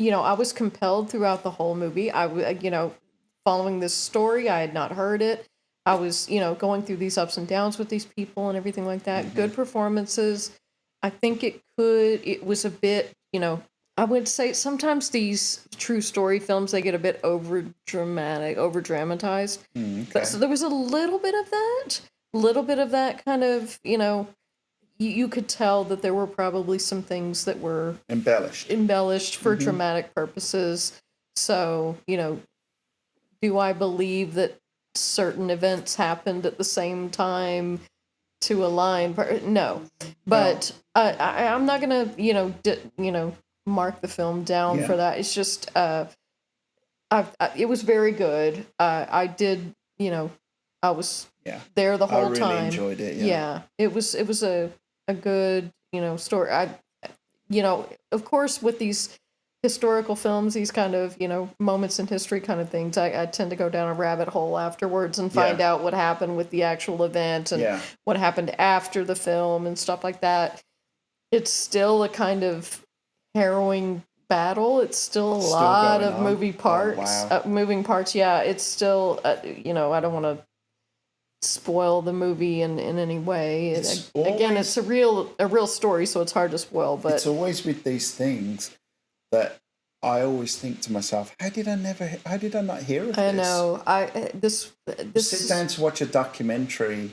I was compelled throughout the whole movie. Following this story, I had not heard it. I was, going through these ups and downs with these people and everything like that. Mm-hmm. Good performances. I think it was a bit, I would say sometimes these true story films, they get a bit over dramatized. Okay. So there was a little bit of that kind of, you could tell that there were probably some things that were embellished for dramatic purposes. So, do I believe that certain events happened at the same time to align? No, but I'm not gonna, mark the film down for that. It's just, it was very good. I did, I was there the whole time. I really enjoyed it. Yeah, it was a good, story. Of course, with these historical films, these kind of, moments in history kind of things, I tend to go down a rabbit hole afterwards and find out what happened with the actual event and what happened after the film and stuff like that. It's still a kind of harrowing battle. It's still a lot of moving parts. Yeah, it's still, I don't want to spoil the movie in any way. It's a real story, so it's hard to spoil. But it's always with these things that I always think to myself, how did I not hear of this? I know. This sit down to watch a documentary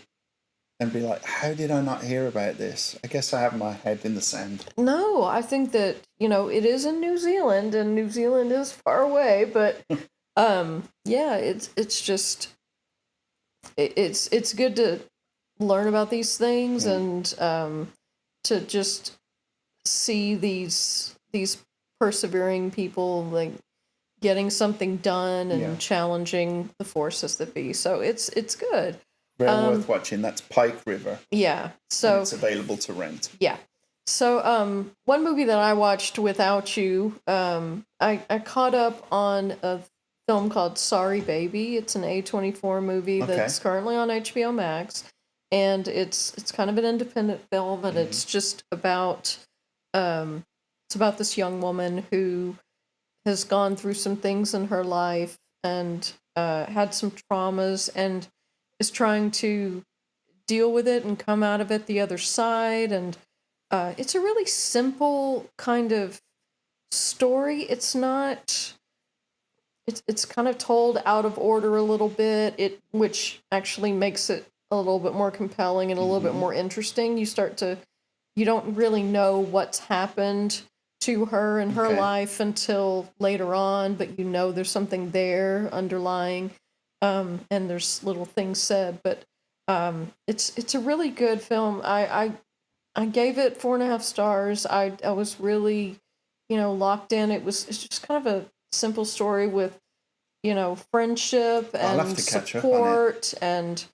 and be like, how did I not hear about this? I guess I have my head in the sand. No, I think that, it is in New Zealand, and New Zealand is far away, but it's just it's good to learn about these things and to just see these persevering people like getting something done and challenging the forces that be. So it's good. Well worth watching. That's Pike River. Yeah. So and it's available to rent. Yeah. So one movie that I watched without you, I caught up on a film called Sorry Baby. It's an A24 movie that's currently on HBO Max, and it's kind of an independent film, and it's just about this young woman who has gone through some things in her life and had some traumas and is trying to deal with it and come out of it the other side. And it's a really simple kind of story. It's not. It's kind of told out of order a little bit, which actually makes it a little bit more compelling and a little bit more interesting. You don't really know what's happened to her in her life until later on, but there's something there underlying, and there's little things said. But it's a really good film. I gave it 4.5 stars. I was really locked in. It's just kind of a simple story with friendship and support and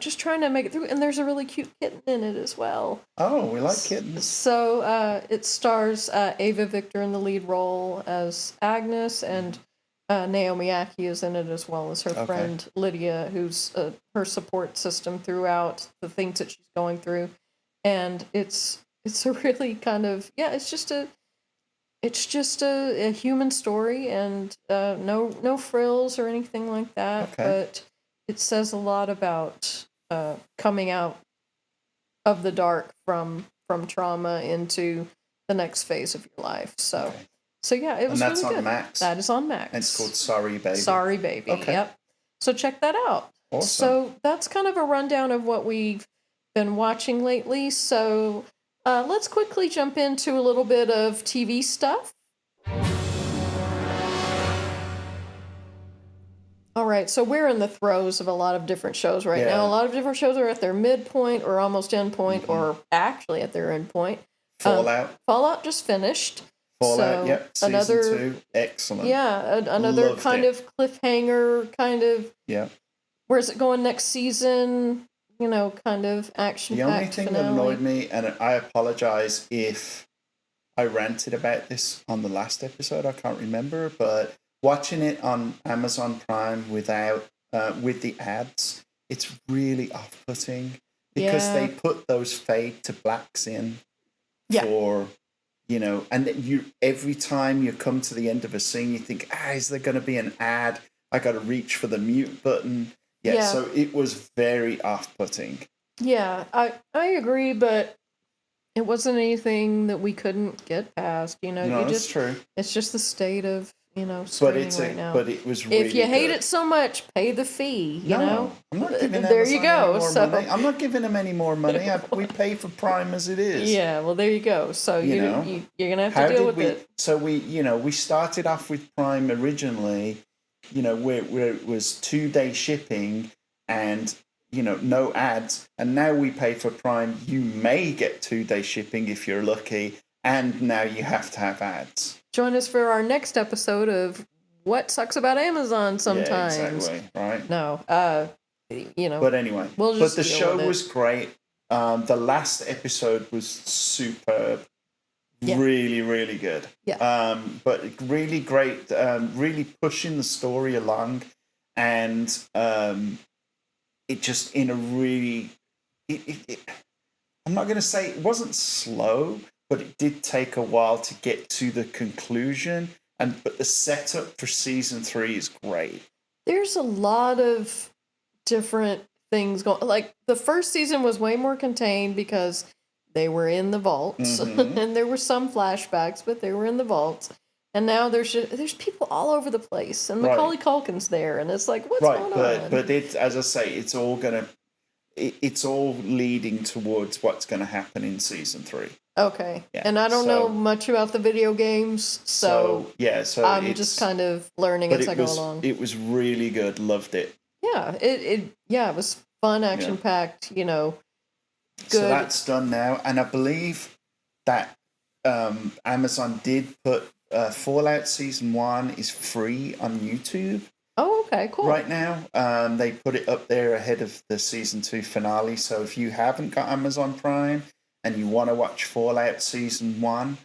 just trying to make it through. And there's a really cute kitten in it as well. Oh, we like kittens. So it stars Ava Victor in the lead role as Agnes, and Naomi Ackie is in it as well as her friend Lydia, who's her support system throughout the things that she's going through. And it's a really kind of it's just a human story, and no frills or anything like that. But it says a lot about coming out of the dark from trauma into the next phase of your life. So yeah, it was really good. And that's on Max? That is on Max. And it's called Sorry Baby. Sorry Baby, yep. So check that out. Awesome. So that's kind of a rundown of what we've been watching lately. So let's quickly jump into a little bit of TV stuff. All right, so we're in the throes of a lot of different shows right now. A lot of different shows are at their midpoint or almost end point or actually at their end point. Fallout just finished. Fallout, Season 2, excellent. Yeah, another Loved kind of cliffhanger, kind of. Yeah. Where's it going next season? Kind of action. The only thing that annoyed me, and I apologize if I ranted about this on the last episode, I can't remember, but watching it on Amazon Prime without with the ads, it's really off-putting because they put those fade to blacks in for you know, and every time you come to the end of a scene, you think, is there going to be an ad? I got to reach for the mute button. Yeah, so it was very off-putting. Yeah, I agree, but it wasn't anything that we couldn't get past. You know, No, that's true. It's just the state of streaming right now. But it was really if you hate good. it so much, pay the fee. You know, I'm not giving there Amazon you go. any more So money. I'm not giving them any more money. We pay for Prime as it is. Yeah, well, there you go. So you're gonna have to deal with it. So we started off with Prime originally, where it was 2-day shipping and no ads, and now we pay for Prime. You may get 2-day shipping if you're lucky, and now you have to have ads. Join us for our next episode of What Sucks About Amazon Sometimes. Yeah, exactly. Right. No, But anyway, but the show was great. The last episode was superb. Yeah. Really, really good. Yeah. But really great. Really pushing the story along, and it just in a really. I'm not going to say it wasn't slow, but it did take a while to get to the conclusion. But the setup for season 3 is great. There's a lot of different things going. Like the first season was way more contained because they were in the vaults, and there were some flashbacks, but they were in the vaults. And now there's people all over the place, and Macaulay Culkin's there, and it's like, what's going on? But it's, as I say, it's all leading towards what's going to happen in season 3. Okay. Yeah. And I don't know much about the video games, so I'm just kind of learning as I go along. It was really good. Loved it. Yeah. It was fun, action packed, Good. So that's done now, and I believe that Amazon did put Fallout Season 1 is free on YouTube. Oh, okay, cool. Right now, they put it up there ahead of the Season 2 finale. So if you haven't got Amazon Prime and you want to watch Fallout Season 1,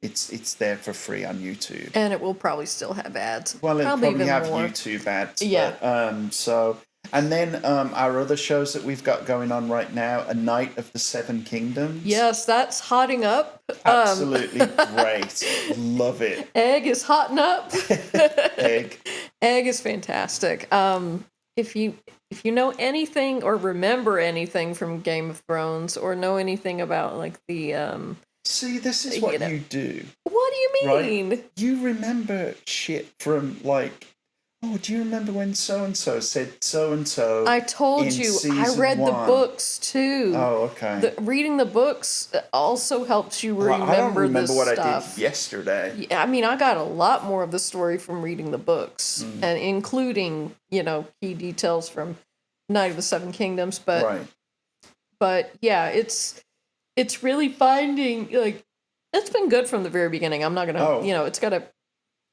it's there for free on YouTube. And it will probably still have ads. Well, it'll probably have more. YouTube ads. Yeah. But, and then our other shows that we've got going on right now, A Night of the Seven Kingdoms. Yes, that's hotting up. Absolutely great. Love it. Egg is hotting up. Egg is fantastic. If you know anything or remember anything from Game of Thrones or know anything about like the See, this is what you do. What do you mean? Right? You remember shit from like, do you remember when so-and-so said so-and-so? I told you, I read the books too. Oh, okay. Reading the books also helps you remember I don't remember this what stuff. I did yesterday. I mean, I got a lot more of the story from reading the books, and including, key details from Night of the Seven Kingdoms. But yeah, it's really finding, like, it's been good from the very beginning. I'm not going to, it's got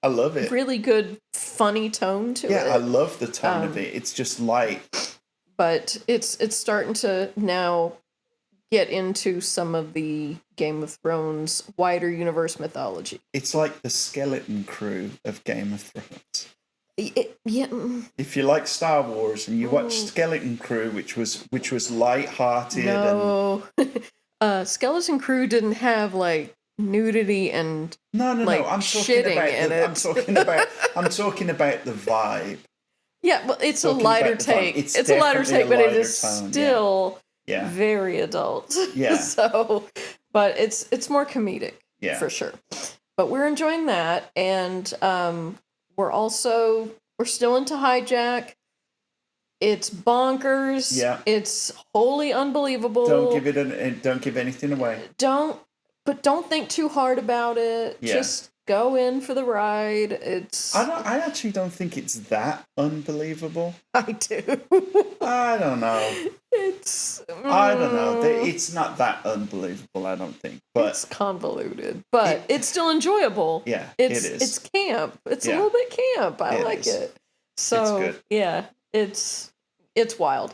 I love it. Really good, funny tone to it. Yeah, I love the tone of it. It's just light. But it's starting to now get into some of the Game of Thrones wider universe mythology. It's like the skeleton crew of Game of Thrones. Yeah. If you like Star Wars and you watch Skeleton Crew, which was light-hearted. No. Skeleton Crew didn't have like nudity and no. I'm talking I'm talking about the vibe. Yeah, well, it's a lighter take. It's a lighter take, but it is still very adult. Yeah. But it's more comedic, for sure. But we're enjoying that, and we're still into Hijack. It's bonkers. Yeah. It's wholly unbelievable. Don't give anything away. But don't think too hard about it. Yeah. Just go in for the ride. I actually don't think it's that unbelievable. I do. I don't know. I don't know. It's not that unbelievable, I don't think. But it's convoluted. But it's still enjoyable. Yeah, it is. It's camp. It's a little bit camp. I like it. So it's good. Yeah, it's wild.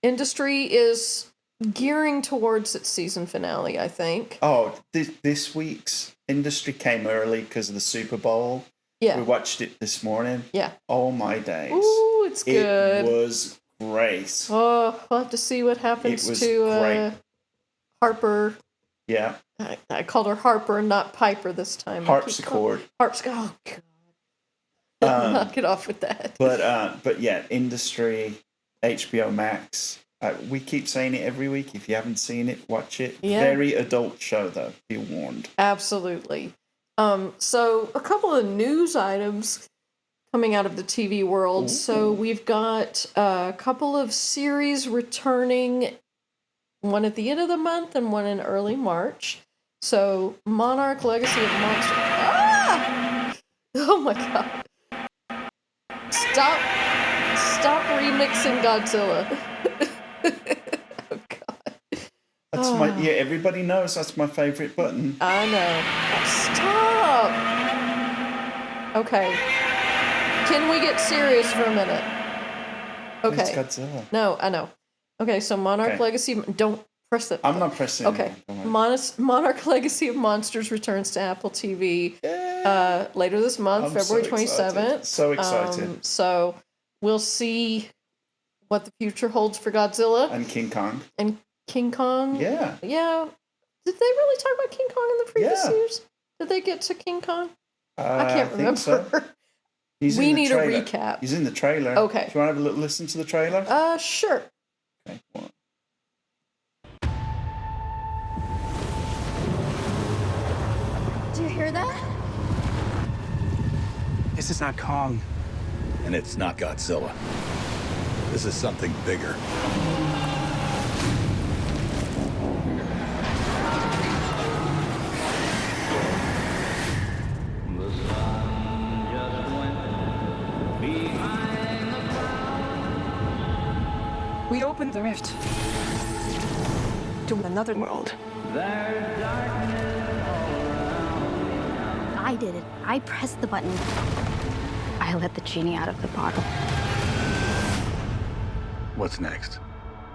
Industry is gearing towards its season finale, I think. Oh, this week's Industry came early because of the Super Bowl. Yeah. We watched it this morning. Yeah. Oh my days. Ooh, it's good. It was great. Oh, we'll have to see what happens to Harper Yeah. I called her Harper and not Piper this time. Harpsichord. Harpsichord. Oh, God. Knock it off with that. But yeah, Industry, HBO Max. We keep saying it every week. If you haven't seen it, watch it. Yeah. Very adult show, though. Be warned. Absolutely. So a couple of news items coming out of the TV world. Ooh. So we've got a couple of series returning, one at the end of the month and one in early March. So Monarch Legacy of Monsters. Ah! Oh my God. Stop remixing Godzilla. Oh God. That's everybody knows that's my favorite button. I know. Stop. Okay. Can we get serious for a minute? Okay. It's Godzilla. No, I know. Okay, so Monarch Legacy. Don't press it. I'm not pressing. Okay. Monarch Legacy of Monsters returns to Apple TV later this month, February 27th. So excited. So we'll see what the future holds for Godzilla and King Kong. Yeah. Yeah. Did they really talk about King Kong in the previous years? Did they get to King Kong? I can't remember. So. We need a recap. He's in the trailer. Okay. Do you want to have a little listen to the trailer? Sure. Okay. Well. Do you hear that? This is not Kong. And it's not Godzilla. This is something bigger. We opened the rift to another world. I did it. I pressed the button. I let the genie out of the bottle. What's next?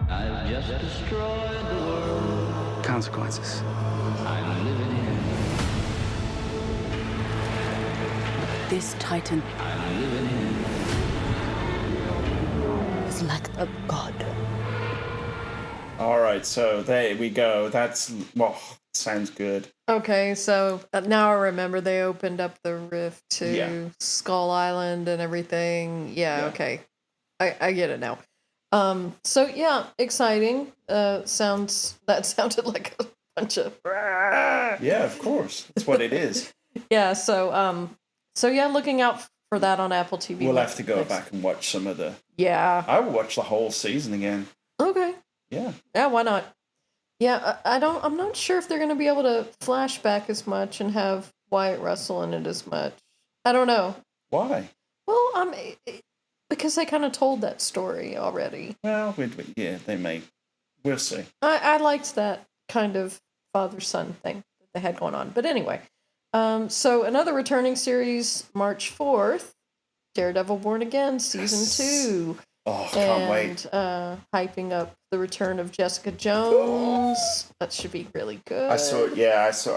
I've just destroyed the world. Consequences. I'm living in. This Titan I'm living in. is like a god. All right, so there we go. That's sounds good. Okay, so now I remember they opened up the rift to Skull Island and everything. Yeah. Okay, I get it now. So yeah, exciting. Sounded like a bunch of. Yeah, of course, that's what it is. Yeah. So yeah, looking out for that on Apple TV. We'll have to go back and watch some of the. Yeah. I will watch the whole season again. Okay. Yeah. Yeah. Why not? Yeah. I'm not sure if they're going to be able to flash back as much and have Wyatt Russell in it as much. I don't know. Why? Well, because they kind of told that story already. Well, they may. We'll see. I liked that kind of father-son thing that they had going on. But anyway, so another returning series, March 4th, Daredevil Born Again, Season 2. Oh, can't wait. Hyping up the return of Jessica Jones. That should be really good. I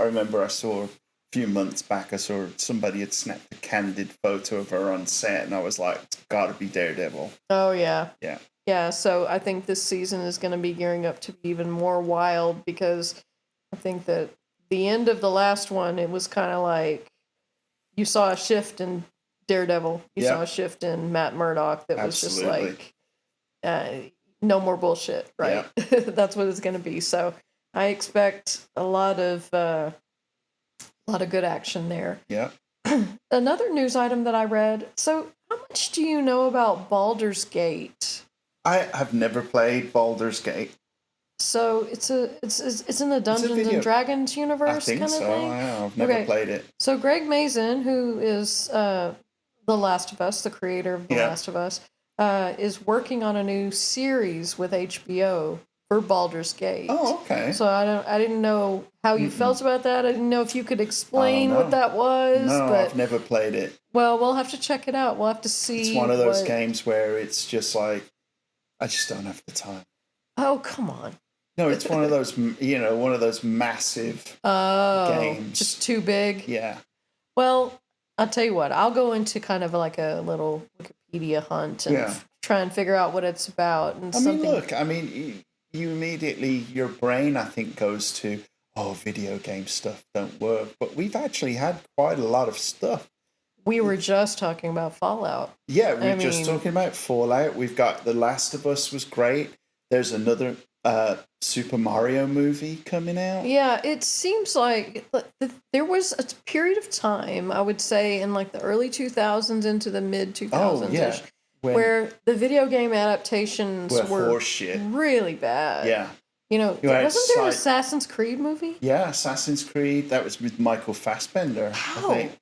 remember I saw a few months back, I saw somebody had snapped a candid photo of her on set, and I was like, it's got to be Daredevil. Oh, yeah. Yeah. Yeah, so I think this season is going to be gearing up to be even more wild, because I think that the end of the last one, it was kind of like you saw a shift in Daredevil. You saw a shift in Matt Murdock that was just like, no more bullshit, right? Yeah. That's what it's going to be. So I expect a lot of good action there. Yeah. Another news item that I read. So how much do you know about Baldur's Gate? I have never played Baldur's Gate. So it's in the Dungeons and Dragons universe. I think kind of so. thing? Yeah, I've never played it. So Greg Mazin, who is The Last of Us, the creator of The Last of Us, is working on a new series with HBO for Baldur's Gate. Oh, okay. So I didn't know how you felt about that. I didn't know if you could explain what that was. No, but, I've never played it. Well, we'll have to check it out. We'll have to see. It's one of those games where it's just like, I just don't have the time. Oh, come on. No, it's one of those, one of those massive games. Just too big? Yeah. Well, I'll tell you what. I'll go into kind of like a little Wikipedia hunt and try and figure out what it's about. And you immediately, your brain, I think, goes to, video game stuff don't work. But we've actually had quite a lot of stuff. We were just talking about Fallout. Yeah, we were just talking about Fallout. We've got The Last of Us was great. There's another Super Mario movie coming out. Yeah, it seems like there was a period of time, I would say, in like the early 2000s into the mid 2000s, where the video game adaptations were horseshit. Really bad. Yeah. Wasn't there an Assassin's Creed movie? Yeah, Assassin's Creed. That was with Michael Fassbender, I think.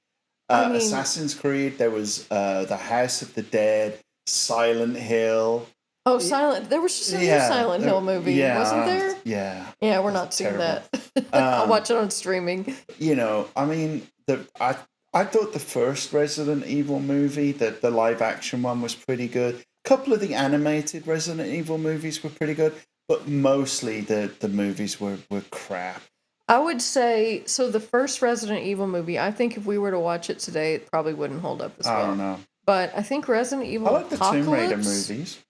Assassin's Creed. There was The House of the Dead, Silent Hill. Oh, There was just a new Silent Hill movie, wasn't there? Yeah. Yeah, we're not seeing that. I'll watch it on streaming. I thought the first Resident Evil movie, the live action one, was pretty good. A couple of the animated Resident Evil movies were pretty good, but mostly the movies were crap. I would say, so the first Resident Evil movie, I think if we were to watch it today, it probably wouldn't hold up as well. I don't know. But I think Resident Evil I like the Tomb Raider movies.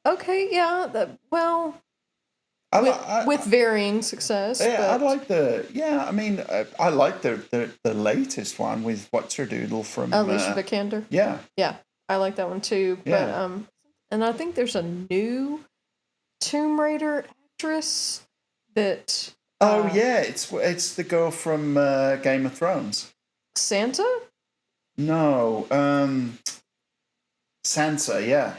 Okay, yeah. With varying success. Yeah, I like I like the latest one with what's her doodle from Alicia Vikander. Yeah. Yeah, I like that one too. Yeah. But and I think there's a new Tomb Raider actress that it's the girl from Game of Thrones. Santa? No, Sansa, yeah.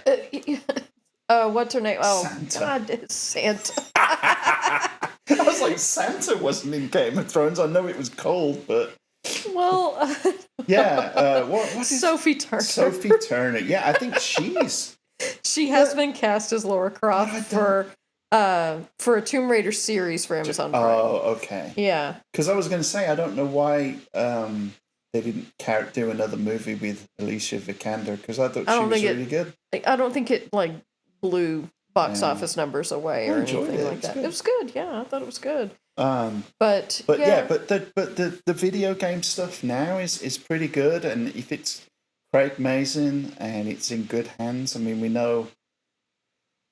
What's her name? Oh, Santa. God, it's Santa. I was like, Santa wasn't in Game of Thrones. I know it was cold, but... Well... what is... Sophie Turner. Sophie Turner. Yeah, I think she's... She has been cast as Lara Croft for a Tomb Raider series for Amazon Prime. Oh, okay. Yeah. Because I was going to say, I don't know why they didn't do another movie with Alicia Vikander, because I thought she was really good. I don't think it blew box office numbers away or anything like that. It was good. Yeah, I thought it was good. But the video game stuff now is pretty good, and if it's Craig Mazin and it's in good hands, I mean, we know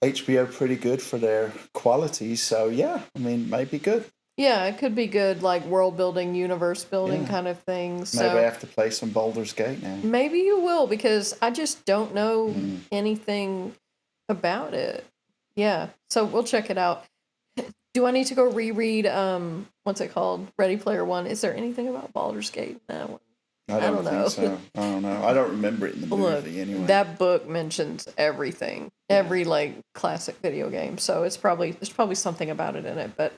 HBO pretty good for their quality, so maybe good. Yeah, it could be good, like world building, universe building kind of thing. So maybe I have to play some Baldur's Gate now. Maybe you will, because I just don't know anything about it. Yeah, so we'll check it out. Do I need to go reread what's it called? Ready Player One? Is there anything about Baldur's Gate in that one? I don't think so. I don't know. I don't remember it in the movie anyway. That book mentions everything, every classic video game. So there's probably something about it in it. But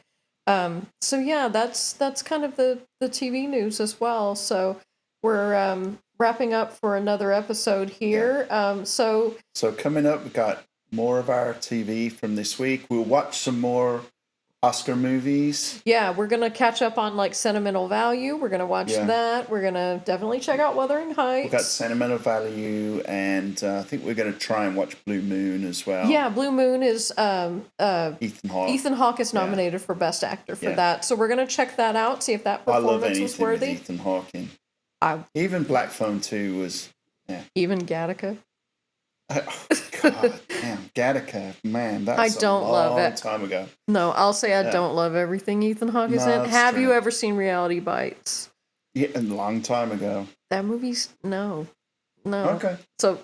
so yeah, that's kind of the TV news as well. So we're wrapping up for another episode here. So coming up, we've got more of our TV from this week. We'll watch some more Oscar movies. Yeah, we're going to catch up on Sentimental Value. We're going to watch that. We're going to definitely check out Wuthering Heights. We've got Sentimental Value, and I think we're going to try and watch Blue Moon as well. Yeah, Blue Moon is Ethan Hawke. Ethan Hawke is nominated for Best Actor for that. So we're going to check that out, see if that performance was worthy. I love anything with Ethan Hawke in. Even Black Phone 2 was... Yeah. Even Gattaca. God damn, Gattaca, man, that's a long time ago. No, I'll say I don't love everything Ethan Hawke is in. Have you ever seen Reality Bites? Yeah, a long time ago. That movie's no. Okay. So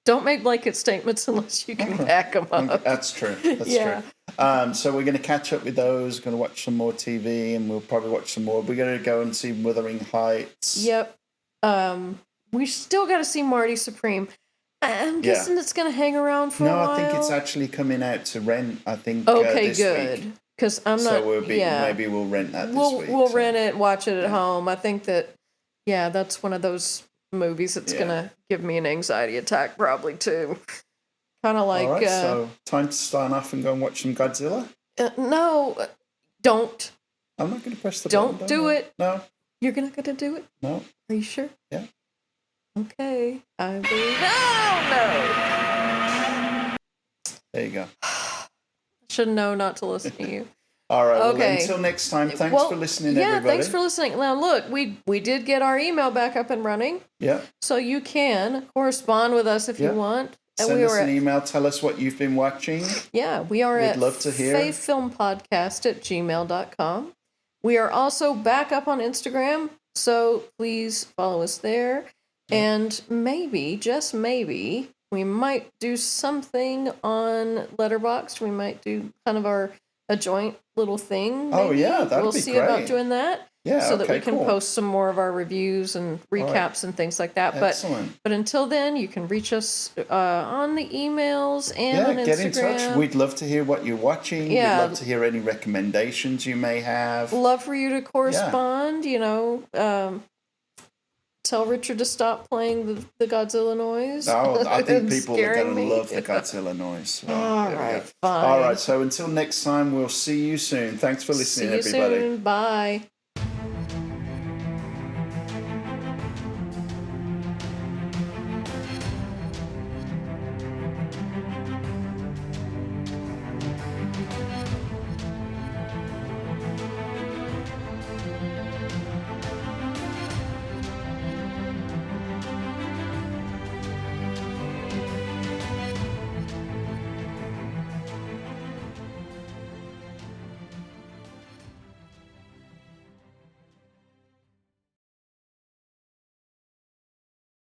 don't make blanket statements unless you can back them up. Okay. That's true. That's true. So we're going to catch up with those. Going to watch some more TV, and we'll probably watch some more. We're going to go and see Wuthering Heights. Yep. We still got to see Marty Supreme. I'm guessing it's going to hang around for a while. No, I think it's actually coming out to rent, I think, okay, this good. week. Because I'm not... So maybe we'll rent that this week. We'll rent it, watch it at home. I think that, that's one of those movies that's going to give me an anxiety attack probably, too. Kind of like... All right, so time to sign off and go and watch some Godzilla? No, don't. I'm not going to press the button. Don't do it. No. You're not going to do it? No. Are you sure? Yeah. Okay. I believe... No! There you go. Should know not to listen to you. All right. Okay. Well, until next time, thanks for listening, everybody. Yeah, thanks for listening. Now, look, we did get our email back up and running. Yeah. So you can correspond with us if you want. And Send us an email. Tell us what you've been watching. Yeah, we are We'd love to hear. FaveFilm Podcast at gmail.com. We are also back up on Instagram, so please follow us there. And maybe, just maybe, we might do something on Letterboxd. We might do kind of a joint little thing. Oh, maybe. yeah, that'd we'll be see great. about doing that. Yeah, so that we can cool. post some more of our reviews and recaps and things like that. Excellent. But until then, you can reach us on the emails and on Instagram. Get in touch. We'd love to hear what you're watching. Yeah. We'd love to hear any recommendations you may have. Love for you to correspond. You know, tell Richard to stop playing the Godzilla noise. Oh, I think people are scaring going to me. love the Godzilla noise. So, All right, fine. All right, so until next time, we'll see you soon. Thanks for listening, See you everybody. soon. Bye.